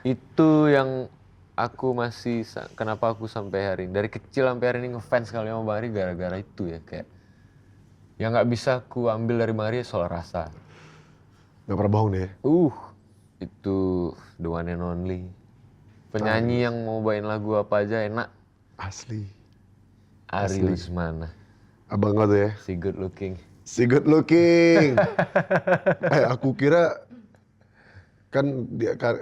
Itu yang aku masih, kenapa aku sampai hari ini, dari kecil sampai hari ini ngefans kali sama Bang Ari gara-gara itu ya. Kayak, yang nggak bisa aku ambil dari Bang Ari soal rasa. Nggak pernah bohong deh. Itu the one and only. Penyanyi yang mau bawain lagu apa aja enak. Asli. Ari Lesmana. Abang kau tuh ya. Si good looking. Aku kira kan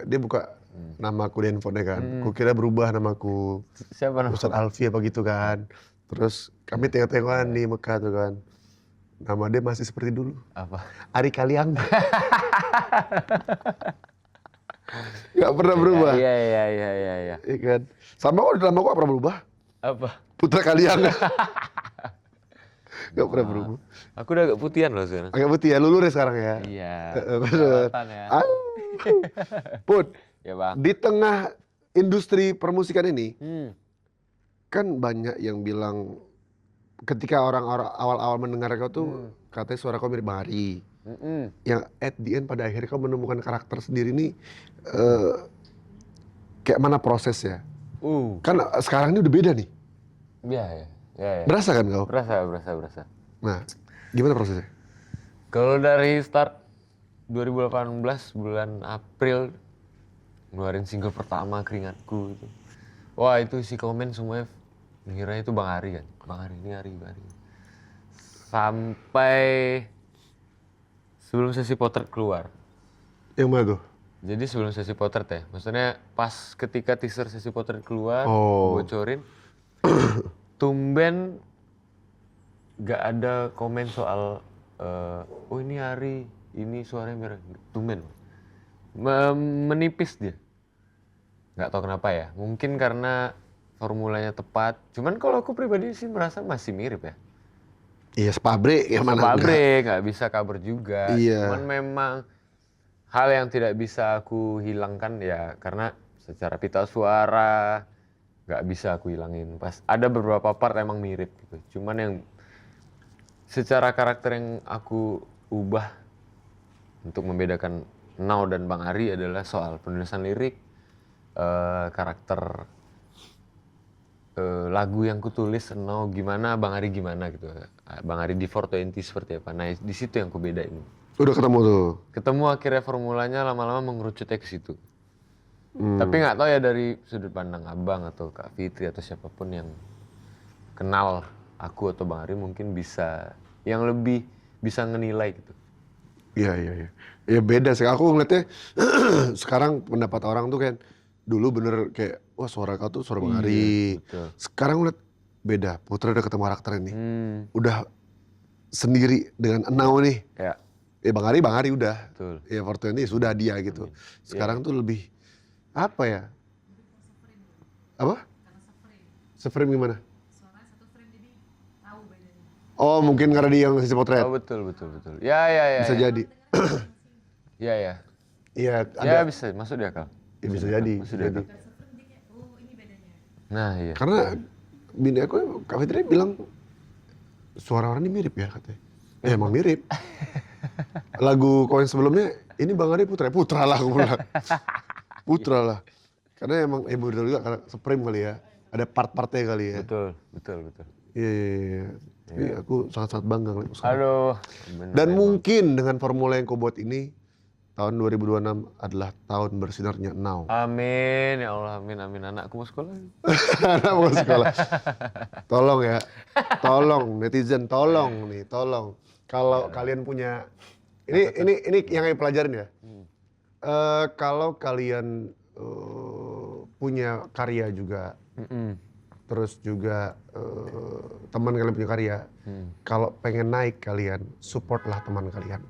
dia buka namaku di handphonenya kan. Aku kira berubah namaku. Siapa nama? Ustadz Alfi apa gitu kan. Terus kami tengok-tengokan di Mekah tuh kan. Nama dia masih seperti dulu. Apa? Ari Kaliang. Gak pernah berubah. Iya. Iya kan. Sama kok dalam aku gak pernah berubah. Apa? Putra Kaliang. Gak pernah berubah. Aku udah agak putihan loh sekarang. Agak putih ya, lulus sekarang ya. Iya. Bener. Kelewatan ya. Ah. Put, Ya bang. di tengah industri permusikan ini, Hmm. kan banyak yang bilang ketika orang-orang awal-awal mendengar kau tuh katanya suara kau mirip Bang Ari. Mm-mm. Yang at the end pada akhirnya kau menemukan karakter sendiri nih, kayak mana prosesnya? Kan sekarang ini udah beda nih. Ya ya. Ya ya. Berasa kan kau? Berasa. Nah, gimana prosesnya? Kalau dari start 2018 bulan April ngeluarin single pertama Keringatku itu. Wah itu isi komen semuanya mengira itu Bang Ari kan. Bang Ari ini Ari. Sampai sebelum sesi potret keluar. Yang mana tuh? Jadi sebelum sesi potret ya. Maksudnya pas ketika teaser sesi potret keluar, Oh. bocorin. Tumben gak ada komen soal oh ini Ari, ini suaranya merah. Tumben. Menipis dia. Nggak tahu kenapa ya. Mungkin karena formulanya tepat. Cuman kalau aku pribadi sih merasa masih mirip ya. Iya, sepabrik yang mana enggak. Pabrik, nggak bisa cover juga. Iya. Cuman memang hal yang tidak bisa aku hilangkan ya karena secara pita suara nggak bisa aku hilangin. Pas ada beberapa part emang mirip gitu. Cuman yang secara karakter yang aku ubah untuk membedakan Now dan Bang Ari adalah soal penulisan lirik, karakter lagu yang kutulis Now gimana, Bang Ari gimana gitu. Bang Ari di 420 seperti apa. Nah di situ yang kubedain. Udah ketemu tuh. Ketemu akhirnya formulanya lama-lama mengerucutnya ke situ. Tapi nggak tahu ya dari sudut pandang Abang atau Kak Fitri atau siapapun yang kenal aku atau Bang Ari mungkin bisa yang lebih bisa ngenilai gitu. Iya. Ya beda sih. Aku ngeliatnya sekarang pendapat orang tuh kan dulu bener kayak wah suara kau tuh suara Bang Ari. betul. Sekarang ngeliat beda. Putra udah ketemu karakter ini. Hmm, Udah sendiri dengan Enau nih. ya Ya Bang Ari udah. betul. Ya Fortune ini sudah dia gitu. Sekarang tuh lebih apa ya? Apa? Seframe gimana? Suara satu frame jadi tahu bedanya. Oh mungkin karena dia yang sisi potret. Oh betul. Ya. Bisa jadi. Ya. Iya Ya ada. bisa masuk di akal. Ya, bisa jadi. Masuk Bisa di jadi. akal. Satu frame dia kayak oh ini bedanya. Nah iya. Karena bini aku Kak Fitri bilang suara orang ini mirip ya katanya. Emang mirip. Lagu kau yang sebelumnya ini Bang Ari Putra lah aku bilang. Putra lah. Karena emang betul juga karena Supreme kali ya. Ada part-partnya kali ya. Betul. Iya. Tapi aku sangat-sangat bangga ngeliat sekarang. Aduh. bener Dan emang. mungkin dengan formula yang kau buat ini tahun 2026 adalah tahun bersinarnya Now. Amin ya Allah amin anakku mau sekolah. Anak mau sekolah. Tolong ya, tolong netizen, tolong nih, tolong. Kalau kalian punya, ini yang kalian pelajarin ya. Kalau kalian punya karya juga, terus juga teman kalian punya karya, kalau pengen naik kalian, supportlah teman kalian.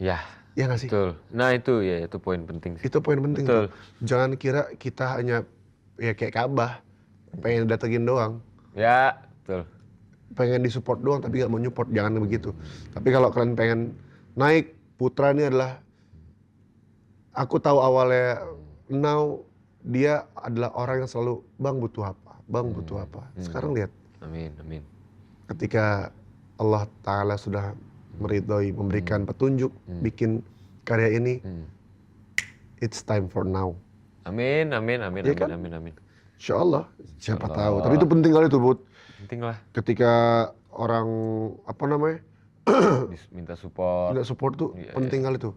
Ya. Ya nggak sih? Betul. Nah itu ya itu poin penting sih. Itu poin penting Betul. tuh. Jangan kira kita hanya ya kayak Ka'bah, pengen datengin doang. Ya betul. Pengen disupport doang tapi gak mau nyupport, jangan begitu. Tapi kalau kalian pengen naik, Putra ini adalah, aku tahu awalnya Now dia adalah orang yang selalu Bang butuh apa. Sekarang lihat Amin. ketika Allah Ta'ala sudah meridhoi, memberikan petunjuk, bikin karya ini, it's time for Now. Amin. Iya kan? Amin. Insya Allah, siapa Insya tahu. Allah. Tapi itu penting kali tuh, Bud. Penting lah Ketika orang apa namanya minta support. tidak support tuh Iya, penting kali tuh.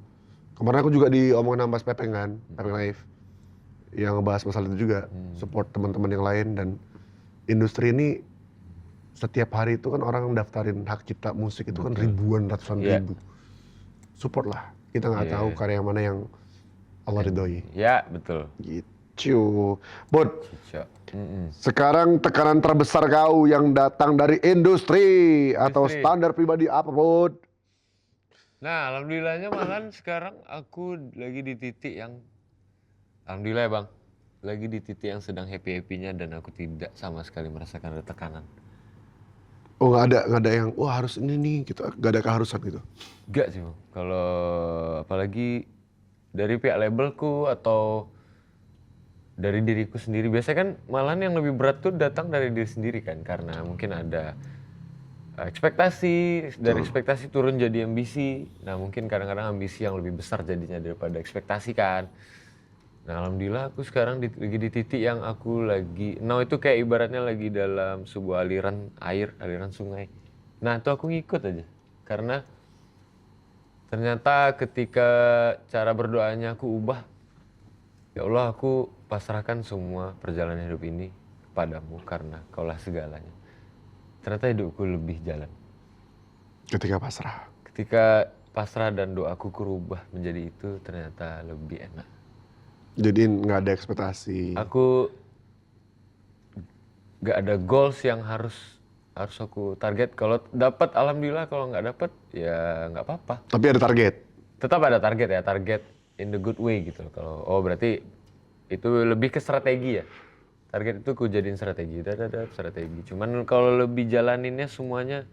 Kemarin aku juga diomongin sama Mas Pepeng kan, Pepeng Live, yang ngebahas masalah itu juga, support teman-teman yang lain. Dan industri ini setiap hari itu kan orang daftarin hak cipta musik itu kan ribuan, ratusan Iya. ribu. Support lah. Kita nggak Iya. tahu karya mana yang Allah ridhoi. Ya betul. Gitu. Bud, Cicak. sekarang tekanan terbesar kau yang datang dari industri atau Industri. standar pribadi apa, Bud? Nah alhamdulillahnya malahan sekarang aku lagi di titik yang alhamdulillah ya bang, lagi di titik yang sedang happy-happynya dan aku tidak sama sekali merasakan ada tekanan. Oh nggak ada yang wah harus ini nih gitu, nggak ada keharusan gitu. Enggak sih Bang. Kalau apalagi dari pihak labelku atau dari diriku sendiri. Biasanya kan malahan yang lebih berat tuh datang dari diri sendiri kan. Karena mungkin ada ekspektasi, dari ekspektasi turun jadi ambisi. Nah mungkin kadang-kadang ambisi yang lebih besar jadinya daripada ekspektasi kan. Nah alhamdulillah aku sekarang lagi di titik yang aku lagi, now itu kayak ibaratnya lagi dalam sebuah aliran air, aliran sungai. Nah itu aku ngikut aja. Karena ternyata ketika cara berdoanya aku ubah, ya Allah aku pasrahkan semua perjalanan hidup ini kepadamu karena kaulah segalanya. Ternyata hidupku lebih jalan. Ketika pasrah. Ketika pasrah dan doaku kurubah menjadi itu ternyata lebih enak. Jadi nggak ada ekspektasi. Aku gak ada goals yang harus aku target. Kalau dapat alhamdulillah, kalau nggak dapat ya nggak apa-apa. Tapi ada target. Tetap ada target ya, target in the good way gitu. Kalau berarti itu lebih ke strategi ya. Target itu ku jadiin strategi, strategi. Cuman kalau lebih jalaninnya semuanya,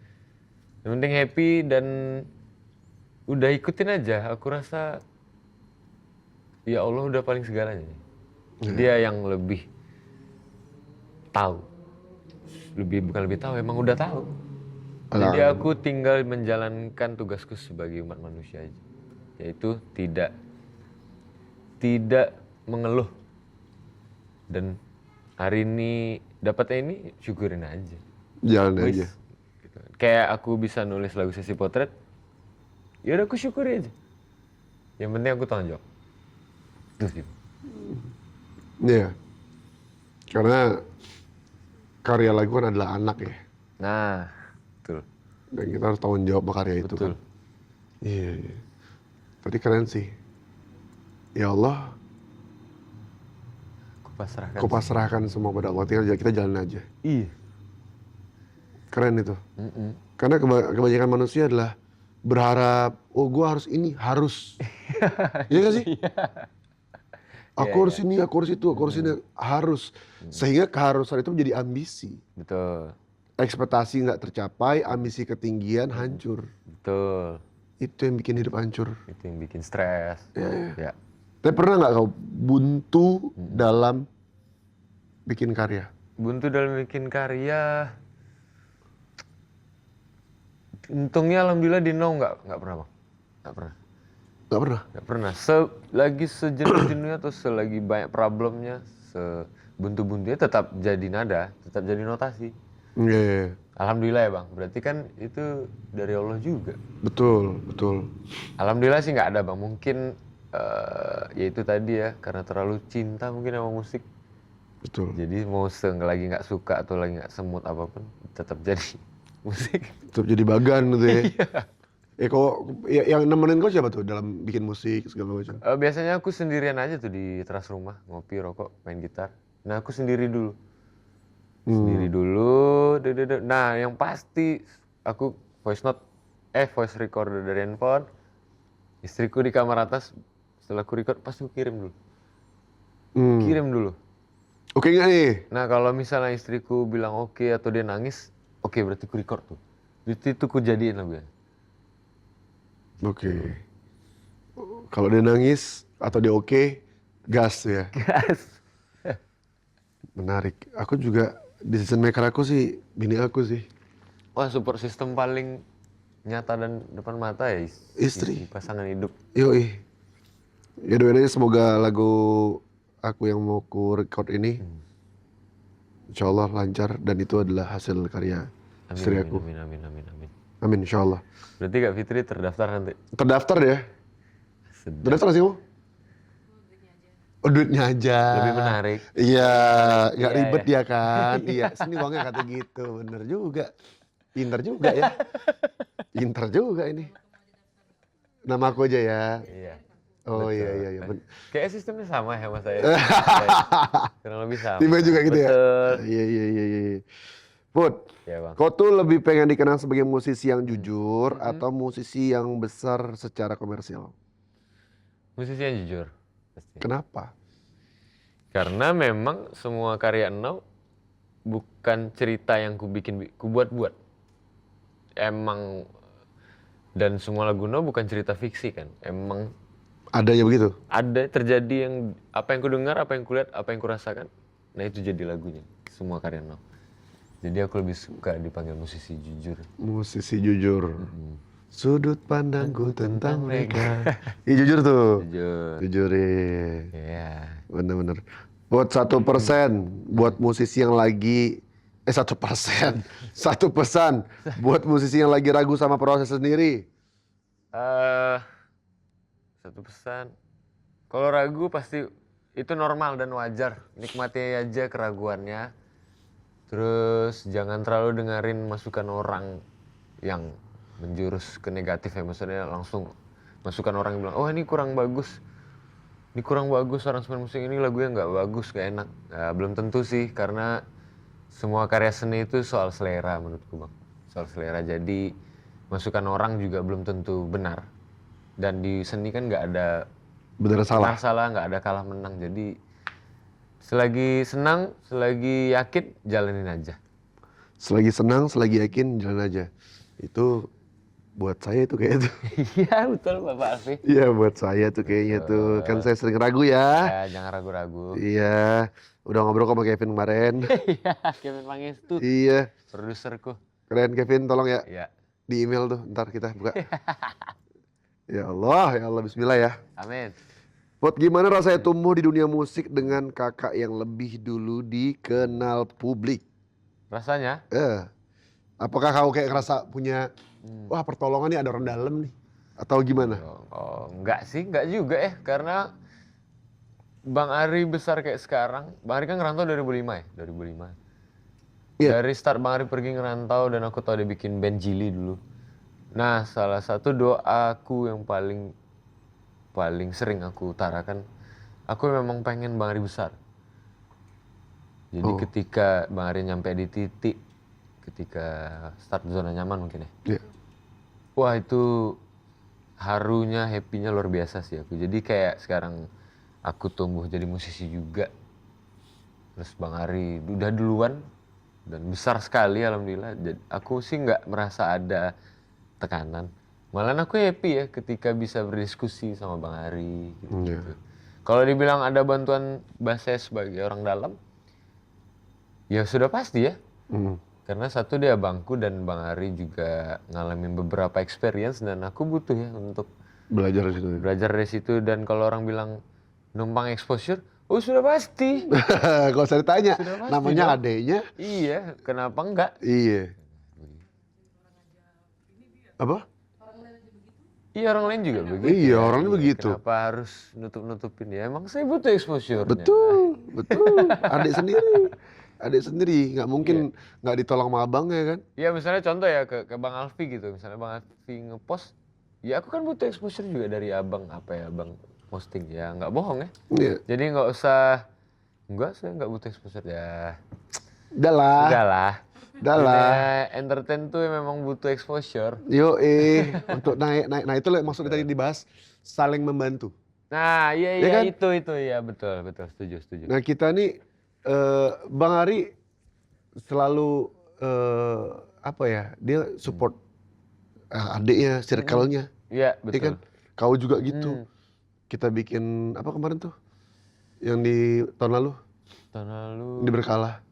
yang penting happy dan udah ikutin aja. Aku rasa ya Allah udah paling segalanya. Dia yang lebih tahu. Bukan lebih tahu, emang udah tahu. Jadi aku tinggal menjalankan tugasku sebagai umat manusia aja. Yaitu tidak mengeluh. Dan hari ini dapatnya ini syukurin aja. Jalan Wis, aja. gitu. Kayak aku bisa nulis lagu sesi potret, ya udah aku syukuri aja. Yang penting aku tanggung jawab. Itu sih. Iya. Karena karya lagu kan adalah anak ya. Nah, betul. Dan kita harus tanggung jawab sama karya itu Betul. kan. Iya, iya. Tapi keren sih. Ya Allah, Aku pasrahkan. kupasrahkan semua pada Allah. Tinggal kita jalan aja. Iya. Keren itu. Karena kebanyakan manusia adalah berharap, oh gue harus ini, harus. Iya gak sih? Aku harus ini, aku harus itu, aku harus ini, harus. Sehingga keharusan itu menjadi ambisi. Betul. Ekspektasi nggak tercapai, ambisi ketinggian, hancur. Betul. Itu yang bikin hidup hancur. Itu yang bikin stres. Ya. Tapi pernah nggak kau buntu dalam bikin karya? Buntu dalam bikin karya. Untungnya alhamdulillah di No nggak pernah Bang. Nggak pernah. Nggak pernah? Nggak pernah. Selagi sejenuh-jenuhnya atau selagi banyak problemnya, sebuntu-buntunya tetap jadi nada, tetap jadi notasi. Iya, iya. Alhamdulillah ya Bang. Berarti kan itu dari Allah juga. Betul, betul. Alhamdulillah sih nggak ada Bang. Mungkin ya itu tadi ya, karena terlalu cinta mungkin sama musik. Betul. Jadi mau lagi nggak suka atau lagi nggak semut apapun, tetap jadi musik. Tetap jadi bagan gitu ya. Yang nemenin kau siapa tuh dalam bikin musik segala macam? Biasanya aku sendirian aja tuh di teras rumah, ngopi, rokok, main gitar. Nah aku sendiri dulu. Sendiri dulu. Nah yang pasti aku voice recorder dari handphone. Istriku di kamar atas, setelah aku record pasti aku kirim dulu. Kirim dulu. Oke nggak nih? Nah kalau misalnya istriku bilang oke atau dia nangis, oke berarti aku record tuh. Itu aku jadiin lagunya. Oke. Kalau dia nangis atau dia oke, gas ya. Gas. Menarik. Aku juga decision maker aku sih bini aku sih. Wah support system paling nyata dan depan mata ya Istri. pasangan hidup. Yoi. Ya doain aja semoga lagu aku yang mau ku record ini insya Allah lancar dan itu adalah hasil karya istri aku. Amin. Amin insya Allah. Berarti Kak Fitri terdaftar nanti? Terdaftar ya? Sedap. Terdaftar nggak sih kamu? Oh duitnya aja. Lebih menarik. Iya, nggak Iya, ribet dia kan. Iya, sini uangnya kata gitu. Bener juga. Pinter juga ya. Pinter juga ini. Nama aku aja ya. Iya. Oh iya. Kayak sistemnya sama ya sama saya. Kurang lebih sama. Tiba juga gitu ya? Betul. Iya. Put, Iya Bang. kau tuh lebih pengen dikenal sebagai musisi yang jujur atau musisi yang besar secara komersial? Musisi yang jujur. Pasti. Kenapa? Karena memang semua karya Enau bukan cerita yang ku buat-buat. emang dan semua lagu No bukan cerita fiksi kan. Emang Adanya begitu. ada terjadi yang apa yang ku dengar, apa yang ku lihat, apa yang ku rasakan. Nah itu jadi lagunya. Semua karya No. Jadi aku lebih suka dipanggil musisi jujur. Musisi jujur. Sudut pandangku tentang mereka. Iya jujur tuh. Jujur. Jujur Iya. bener-bener. Buat 1% buat musisi yang lagi 1%. 1 pesan buat musisi yang lagi ragu sama proses sendiri. Satu pesan. Kalau ragu pasti itu normal dan wajar. Nikmati aja keraguannya. Terus jangan terlalu dengerin masukan orang yang menjurus ke negatif ya. Maksudnya langsung masukan orang yang bilang, oh ini kurang bagus. Ini kurang bagus aransemen musik ini lagunya nggak bagus, nggak enak. Nah, belum tentu sih karena semua karya seni itu soal selera menurutku bang. Soal selera. Jadi masukan orang juga belum tentu benar. Dan di seni kan nggak ada Bener salah. salah, nggak ada kalah menang. Jadi selagi senang, selagi yakin, jalanin aja. Selagi senang, selagi yakin jalan aja. Itu buat saya tuh kayak itu. Iya betul Bapak Alfi. Iya buat saya tuh kayaknya tuh. Kan saya sering ragu ya. Ya jangan ragu-ragu. Iya. Udah ngobrol sama Kevin kemarin. Iya, Kevin Pangestu. Iya. Produserku. Keren Kevin, tolong ya. Iya. Di email tuh, ntar kita buka. Ya Allah, bismillah ya. Amin. Pot, gimana rasanya tumbuh di dunia musik dengan kakak yang lebih dulu dikenal publik? Rasanya? Apakah kau kayak ngerasa punya, wah pertolongan nih ada orang dalam nih? Atau gimana? Oh, enggak sih, enggak juga karena Bang Ari besar kayak sekarang. Bang Ari kan ngerantau 2005 ya? 2005. Iya. Dari start Bang Ari pergi ngerantau dan aku tahu dia bikin band Jili dulu. Nah, salah satu doaku yang paling sering aku utarakan, aku memang pengen Bang Ari besar. Jadi ketika Bang Ari nyampe di titik, ketika start zona nyaman mungkin ya. Iya. Wah itu harunya, happy-nya luar biasa sih aku. Jadi kayak sekarang aku tumbuh jadi musisi juga. Terus Bang Ari udah duluan dan besar sekali alhamdulillah. Jadi aku sih nggak merasa ada tekanan. Malahan aku happy ya ketika bisa berdiskusi sama Bang Ari gitu. Kalau dibilang ada bantuan Basnya sebagai orang dalam, ya sudah pasti ya. Karena satu dia abangku dan Bang Ari juga ngalamin beberapa experience dan aku butuh ya untuk Belajar di situ. belajar dari situ. Dan kalau orang bilang numpang exposure, oh sudah pasti. Kalau saya ditanya, Sudah pasti namanya dong. adeknya. Iya, kenapa enggak? Iya. Apa? Iya orang lain juga begitu. Iya, ya. orangnya begitu. Kenapa harus nutup-nutupin ya? Emang saya butuh exposure. Betul. Adik sendiri, nggak mungkin nggak ditolong sama abangnya kan? Iya misalnya contoh ya ke Bang Alfi gitu. Misalnya Bang Alfi ngepost, ya aku kan butuh exposure juga dari abang. Apa ya abang posting ya nggak bohong ya. Iya. Jadi nggak usah, enggak saya nggak butuh exposure ya. Udah lah. Udah lah. Udah. Entertain tuh memang butuh exposure. Yo untuk naik. Nah itu loh maksudnya tadi dibahas saling membantu. Nah iya Ya kan? itu ya betul setuju. Nah kita nih Bang Ari selalu apa ya, dia support adiknya, circle-nya. Iya Ya betul. kan? Kau juga gitu. Kita bikin apa kemarin tuh? Yang di tahun lalu? Tahun lalu. Di Berkala.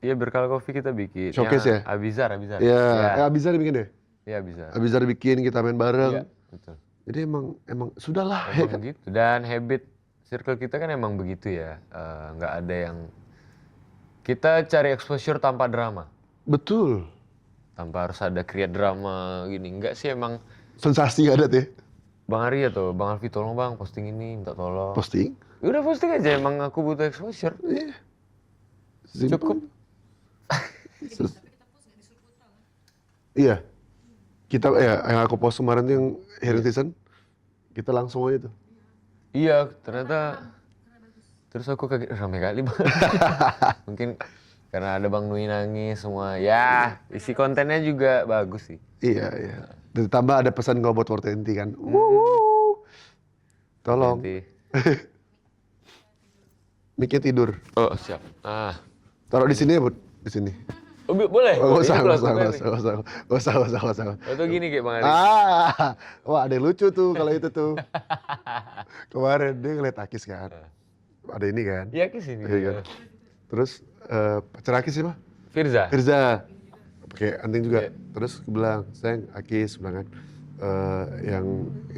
Iya Berkala Coffee kita bikin. Showcase ya? Abizar. Iya, Abizar bikin deh. Iya bisa. Abizar bikin, kita main bareng. Iya betul. Jadi emang sudahlah ya kan? Emang gitu. Dan habit circle kita kan emang begitu ya. Nggak ada yang kita cari exposure tanpa drama. Betul. Tanpa harus ada create drama gini. Enggak sih emang Sensasi gak ada tuh ya? Bang Ari ya tuh, Bang Alfi tolong bang posting ini, minta tolong. Posting. Ya udah posting aja, emang aku butuh exposure. Iya. Simple. Cukup. Iya. Kita yang aku post kemarin tuh yang hearing season, kita langsung aja tuh. Iya, ternyata terus aku kaget rame kali bang. Mungkin karena ada Bang Nui nangis semua. Ya, isi kontennya juga bagus sih. Iya. Ditambah ada pesan kau buat 420 kan. Tolong. Nanti. Mic-nya tidur. Oh siap. Taruh di sini ya, Bud. Di sini. Oh, boleh? Nggak usah, Ini nggak usah, pelakunya nggak nih. usah, nggak usah, nggak usah, nggak usah, nggak usah. Atau gini kayak Bang Ari. Wah ada yang lucu tuh kalau itu tuh. Kemarin dia ngeliat Akis kan, ada ini kan. Iya Kis ini. Iya kan. Terus pacar Akis sih mah? Firza. Firza. Pakai anting juga. Iya. Terus aku bilang, sayang Akis, bilang kan. Yang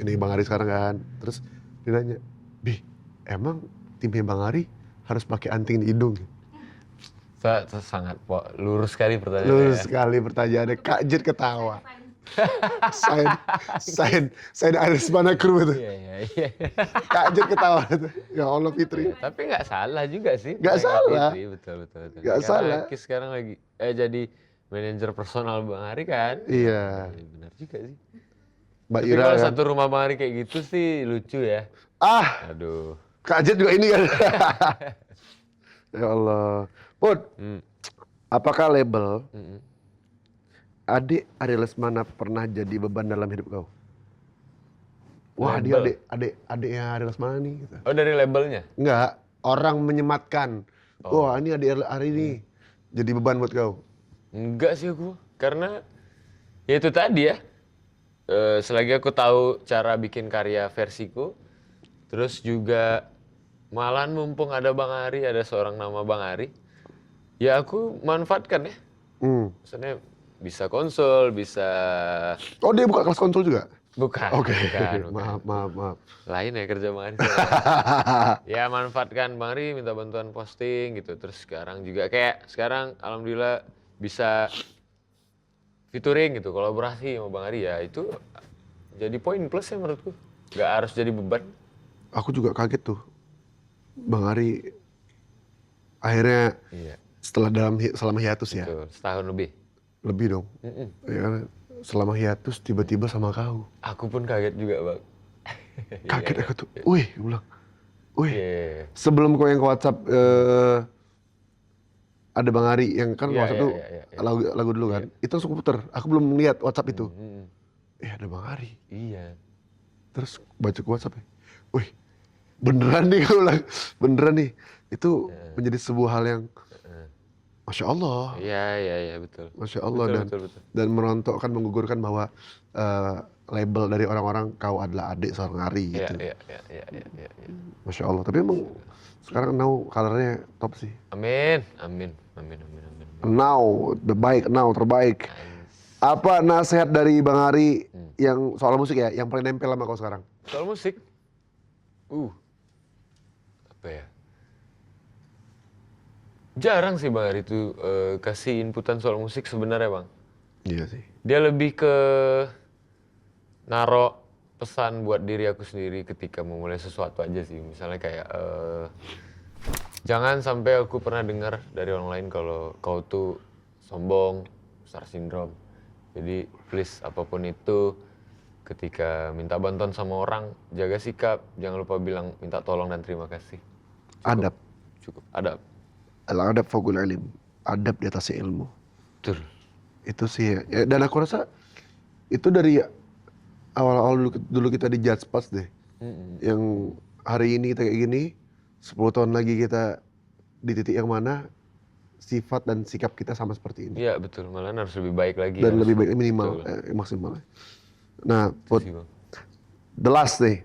ini Bang Ari sekarang kan. Terus dia nanya, Bi, emang timnya Bang Ari harus pakai anting di hidung? Sangat lurus sekali pertanyaannya. Lurus Ya. sekali pertanyaannya, Kak Jet ketawa. Saya Aris mana kru itu. Iya. Kak Jet ketawa itu. Ya Allah Fitri. Tapi nggak salah juga sih. Nggak Kak salah. Fitri, betul. Nggak Karena salah. Kis sekarang lagi jadi manajer personal Bang Ari kan. Iya. Benar juga sih. Mbak Tapi Ira kalau kan. satu rumah Bang Ari kayak gitu sih lucu ya. Aduh. Kak Jet juga ini kan. Ya Allah. Put, apakah label adik Ari Lesmana pernah jadi beban dalam hidup kau? Wah, Label? dia adiknya Ari Lesmana nih. Gitu. Oh dari labelnya? Enggak, orang menyematkan. Wah, ini adik Ari nih. Jadi beban buat kau. Enggak sih aku. Karena ya itu tadi ya. Selagi aku tahu cara bikin karya versiku. Terus juga malahan mumpung ada Bang Ari, ada seorang nama Bang Ari. Ya aku manfaatkan ya. Maksudnya bisa konsul, bisa... Oh, dia buka kelas kontrol juga? Bukan. Oke, bukan. maaf. Lain ya kerja Bang Ari. Ya manfaatkan Bang Ari, minta bantuan posting gitu. Terus sekarang juga kayak sekarang alhamdulillah bisa featuring gitu, kolaborasi sama Bang Ari ya. Itu jadi poin plus ya menurutku. Nggak harus jadi beban. Aku juga kaget tuh. Bang Ari akhirnya Iya, setelah selama hiatus ya. betul. Setahun lebih. Lebih dong. Ya kan? Selama hiatus tiba-tiba sama kau. Aku pun kaget juga, Bang. Kaget aku tuh. Wih, gue bilang. Wih. Iya. Sebelum kau yang ke WhatsApp ada Bang Ari yang kan Iya, WhatsApp tuh iya. lagu dulu kan. Itu langsung puter. Aku belum lihat WhatsApp itu. Mm, Ada Bang Ari. Iya. Terus baca ke WhatsApp. Wih, beneran nih kau bilang. Beneran nih. Itu menjadi sebuah hal yang Masya Allah. Iya, betul. Masya Allah. Betul. Dan merontokkan, menggugurkan bahwa label dari orang-orang kau adalah adik seorang Ari gitu. Iya. Masya Allah. Tapi emang sekarang now colornya top sih. Amin. Now, terbaik. Apa nasihat dari Bang Ari yang soal musik ya, yang paling nempel sama kau sekarang? Soal musik. Apa ya? Jarang sih Bang Ari itu kasih inputan soal musik sebenarnya Bang. Iya sih. Dia lebih ke naro pesan buat diri aku sendiri ketika memulai sesuatu aja sih. Misalnya kayak jangan sampai aku pernah dengar dari orang lain kalau kau tuh sombong, star syndrome. Jadi please apapun itu ketika minta bantuan sama orang, jaga sikap, jangan lupa bilang minta tolong dan terima kasih. Adab. Cukup, adab. Al-adab fawqul ilm. Adab di atas ilmu. Betul. Itu sih ya. Dan aku rasa itu dari awal-awal dulu kita di Judge Pass deh. Yang hari ini kita kayak gini, 10 tahun lagi kita di titik yang mana sifat dan sikap kita sama seperti ini. Iya betul, malah harus lebih baik lagi. Dan harus lebih baik minimal, maksimal. Nah, Put, the last nih.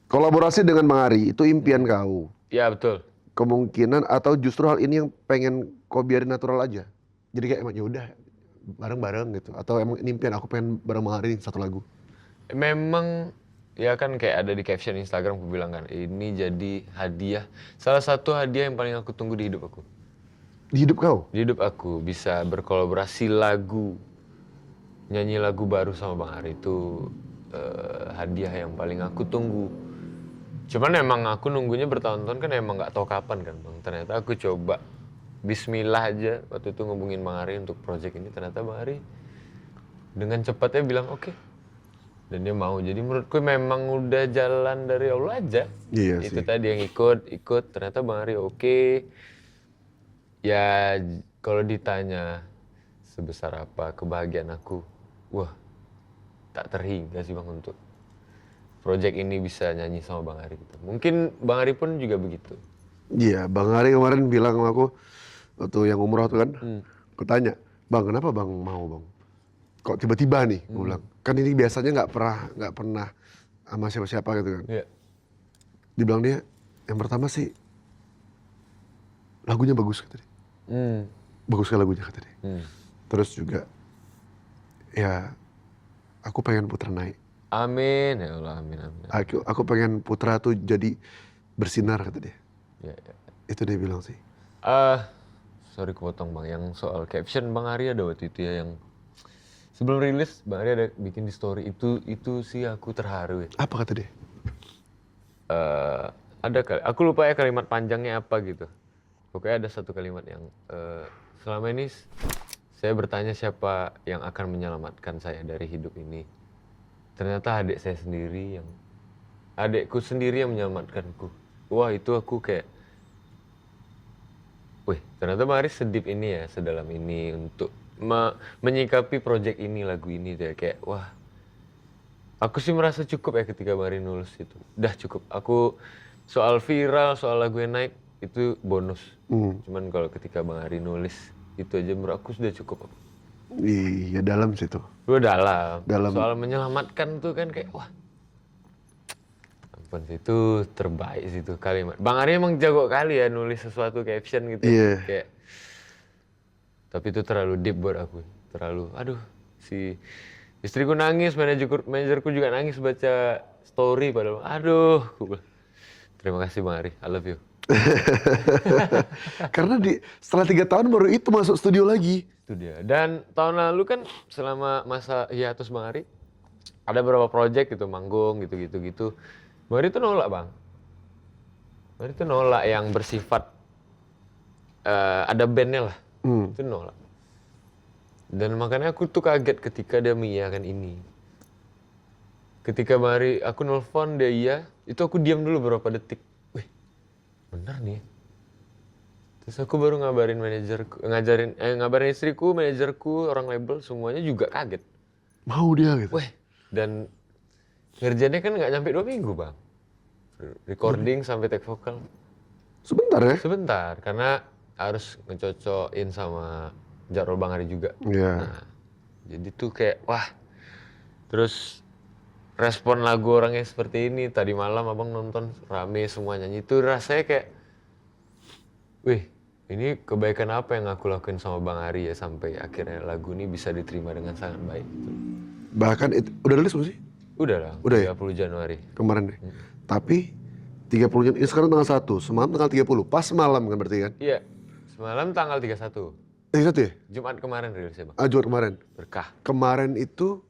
Kolaborasi dengan Bang Ari itu impian kau. Iya betul. Kemungkinan atau justru hal ini yang pengen kau biarin natural aja. Jadi kayak emang ya udah bareng-bareng gitu. Atau emang ini impian aku pengen bareng Bang Ari nih satu lagu. Memang ya kan kayak ada di caption Instagram aku bilang kan, ini jadi hadiah. Salah satu hadiah yang paling aku tunggu di hidup aku. Di hidup kau? Di hidup aku bisa berkolaborasi lagu, nyanyi lagu baru sama Bang Ari itu hadiah yang paling aku tunggu. Cuman emang aku nunggunya bertahun-tahun kan emang nggak tahu kapan kan Bang. Ternyata aku coba Bismillah aja waktu itu ngubungin Bang Ari untuk project ini. Ternyata Bang Ari dengan cepatnya bilang oke. Dan dia mau. Jadi menurutku memang udah jalan dari Allah aja. Iya Itu sih. tadi yang ikut. Ternyata Bang Ari oke. Ya kalau ditanya sebesar apa kebahagiaan aku. Wah tak terhingga sih Bang untuk project ini bisa nyanyi sama Bang Ari gitu. Mungkin Bang Ari pun juga begitu. Iya, Bang Ari kemarin bilang sama aku waktu yang umroh tuh kan. Aku tanya, bang kenapa bang mau bang? Kok tiba-tiba nih? Gue bilang, kan ini biasanya nggak pernah sama siapa-siapa gitu kan. Iya. Dibilang dia, yang pertama sih lagunya bagus kata dia. Bagus sekali lagunya kata dia. Terus juga ya aku pengen Putra naik. Amin ya Allah, amin amin. Aku pengen Putra tuh jadi bersinar kata dia. Ya, ya. Itu dia bilang sih. Sorry kepotong bang, yang soal caption Bang Ari ada waktu itu ya yang sebelum rilis Bang Ari ada bikin di story itu sih aku terharu ya. Apa kata dia? Ada kali, aku lupa ya kalimat panjangnya apa gitu. Pokoknya ada satu kalimat yang selama ini saya bertanya siapa yang akan menyelamatkan saya dari hidup ini. Ternyata adikku sendiri yang menyelamatkanku. Wah itu aku kayak, wih ternyata Bang Ari sedip ini ya, sedalam ini untuk menyikapi project ini, lagu ini deh. Kayak wah, aku sih merasa cukup ya ketika Bang Ari nulis itu. Udah cukup, aku soal viral, soal lagu yang naik, itu bonus. Cuman kalau ketika Bang Ari nulis, itu aja menurut aku sudah cukup. Iya dalam sih tuh. Lu dalam. Dalam. Soal menyelamatkan tuh kan kayak wah. Ampun itu terbaik sih tuh kalimat. Bang Ari emang jago kali ya nulis sesuatu caption gitu. Iya. Kayak tapi itu terlalu deep buat aku. Terlalu aduh si istriku nangis, manajerku juga nangis baca story padahal aduh. Terima kasih Bang Ari, I love you. Karena setelah 3 tahun baru itu masuk studio lagi. Itu dia. Dan tahun lalu kan selama masa hiatus Bang Ari ada beberapa project gitu, manggung gitu. Bang Ari tuh nolak bang. Bang Ari tuh nolak yang bersifat ada bandnya lah. Itu nolak. Dan makanya aku tuh kaget ketika dia mengiyakan ini. Ketika Bang Ari, aku nelfon dia iya, itu aku diam dulu beberapa detik. Wih, bener nih. Terus aku baru ngabarin ngabarin istriku, manajerku, orang label, semuanya juga kaget. Mau dia gitu. Weh, dan ngerjainnya kan nggak nyampe 2 minggu bang. Recording sampai take vokal. Sebentar ya? Sebentar, karena harus ngecocokin sama jadwal Bang Ari juga. Iya. Nah, jadi tuh kayak wah. Terus respon lagu orangnya seperti ini. Tadi malam abang nonton rame semua nyanyi. Itu rasanya kayak, wih ini kebaikan apa yang aku lakuin sama Bang Ari ya. Sampai akhirnya lagu ini bisa diterima dengan sangat baik. Gitu. Bahkan udah rilis belum sih? Udah lah, Udah ya? 30 Januari. Kemarin deh. Tapi 30 Januari, ini sekarang tanggal 1, semalam tanggal 30. Pas malam kan berarti kan? Iya, semalam tanggal 31. 31 ya? Jumat kemarin rilisnya bang. Jumat kemarin. Berkah. Kemarin itu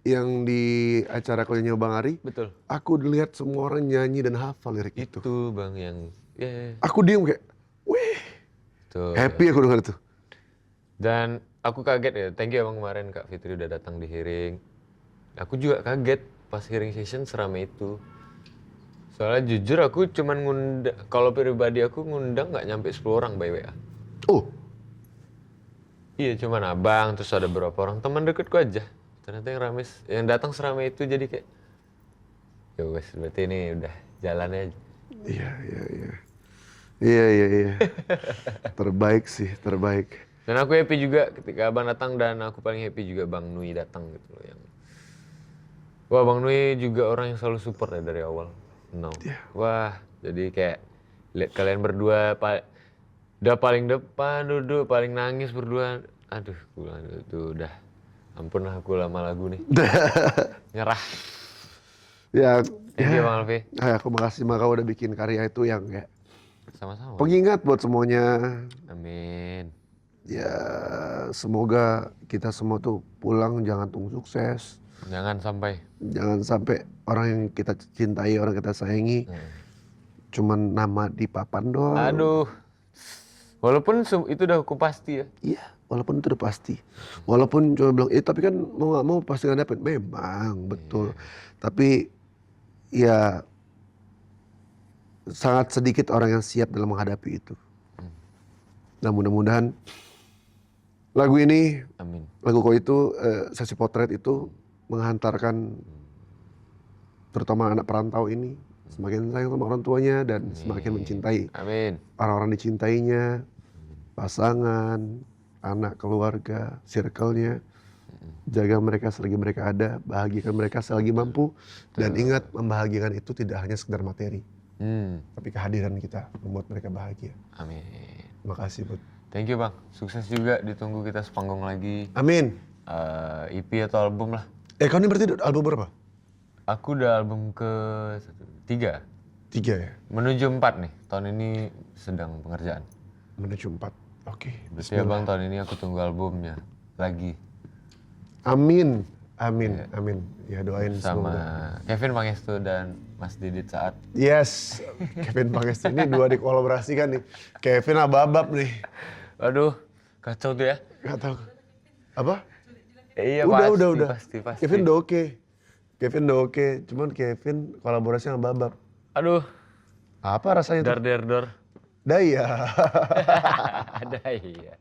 yang di acara kuliahnya Bang Ari, Betul. aku lihat semua orang nyanyi dan hafal lirik itu. Itu bang yang, ya. Aku diem kayak, wih, Tuh. happy aku dengar itu. Dan aku kaget ya, thank you abang kemarin Kak Fitri udah datang di hearing. Aku juga kaget pas hearing session seramai itu. Soalnya jujur aku cuman ngundang, kalau pribadi aku ngundang nggak nyampe 10 orang by WA. Oh, Iya cuman abang, terus ada beberapa orang teman deketku aja. Ternyata yang datang seramai itu jadi kayak, ya wes berarti ini udah jalannya aja. iya. Iya. Terbaik sih, terbaik. Dan aku happy juga ketika abang datang dan aku paling happy juga Bang Nui datang gitu loh yang. Wah Bang Nui juga orang yang selalu support ya dari awal. No. Yeah. Wah jadi kayak lihat kalian berdua udah paling depan duduk paling nangis berdua. Aduh gue bilang itu udah ampun lah aku lama lagu nih. Nyerah. Ya, Thank you Bang Alfi. aku makasih sama kau udah bikin karya itu yang kayak Sama-sama. pengingat buat semuanya. Amin. Ya, semoga kita semua tuh pulang jangan tunggu sukses. Jangan sampai. Jangan sampai orang yang kita cintai, orang kita sayangi, cuman nama di papan doang. Aduh. Walaupun itu udah hukum pasti ya. Iya, walaupun itu udah pasti. Walaupun cuma bilang, tapi kan mau gak mau pasti gak dapet. Memang, betul. Tapi, ya sangat sedikit orang yang siap dalam menghadapi itu. Nah mudah-mudahan lagu ini, Amin. lagu kau itu, sesi potret itu menghantarkan terutama anak perantau ini semakin sayang sama orang tuanya dan semakin mencintai Amin. orang-orang dicintainya, pasangan, anak, keluarga, circle-nya. Jaga mereka selagi mereka ada, bahagiakan mereka selagi mampu. Dan ingat, membahagiakan itu tidak hanya sekedar materi. Tapi kehadiran kita membuat mereka bahagia. Amin. Makasih, Bud. Thank you bang, sukses juga, ditunggu kita sepanggung lagi. Amin. EP atau album lah. Kau ini berarti album berapa? Aku udah album ke 3. 3 ya? Menuju 4 nih, tahun ini sedang pengerjaan. Menuju 4. Oke. Berarti ya bang, tahun ini aku tunggu albumnya lagi. Amin. Amin. Amin. Ya doain Sama semoga. Kevin Pangestu dan Mas Didit Saat. Yes. Kevin Pangestu ini 2 dikolaborasikan nih. Kevin abab nih. Aduh, kacau tuh ya. Gak tahu. Apa? Iya udah. pasti. Kevin udah oke. Kevin udah oke. Cuman Kevin kolaborasi sama Babab. Aduh, Apa rasanya tuh? dar. Daya. Ada iya.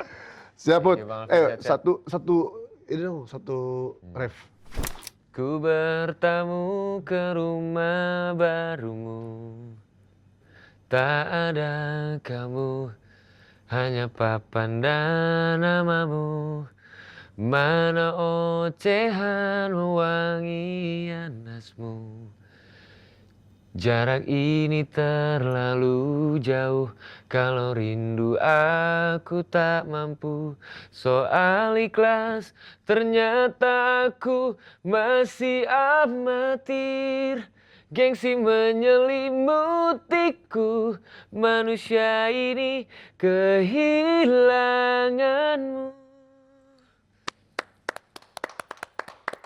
Siap, Bud. Thank you banget, siap. Satu ref. Ku bertamu ke rumah barumu, tak ada kamu, hanya papan dan namamu. Mana ocehan wangian nasmu. Jarak ini terlalu jauh, kalau rindu aku tak mampu. Soal ikhlas, ternyata aku masih amatir. Gengsi menyelimutiku, manusia ini kehilanganmu.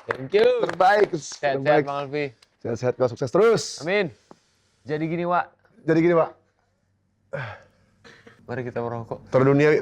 Thank you. Terbaik. Sehat-sehat Bang Alfi. Sehat-sehat, kau sukses terus. Amin. Jadi gini, Wak. Jadi gini, Pak. Mari kita merokok. Terduniawi.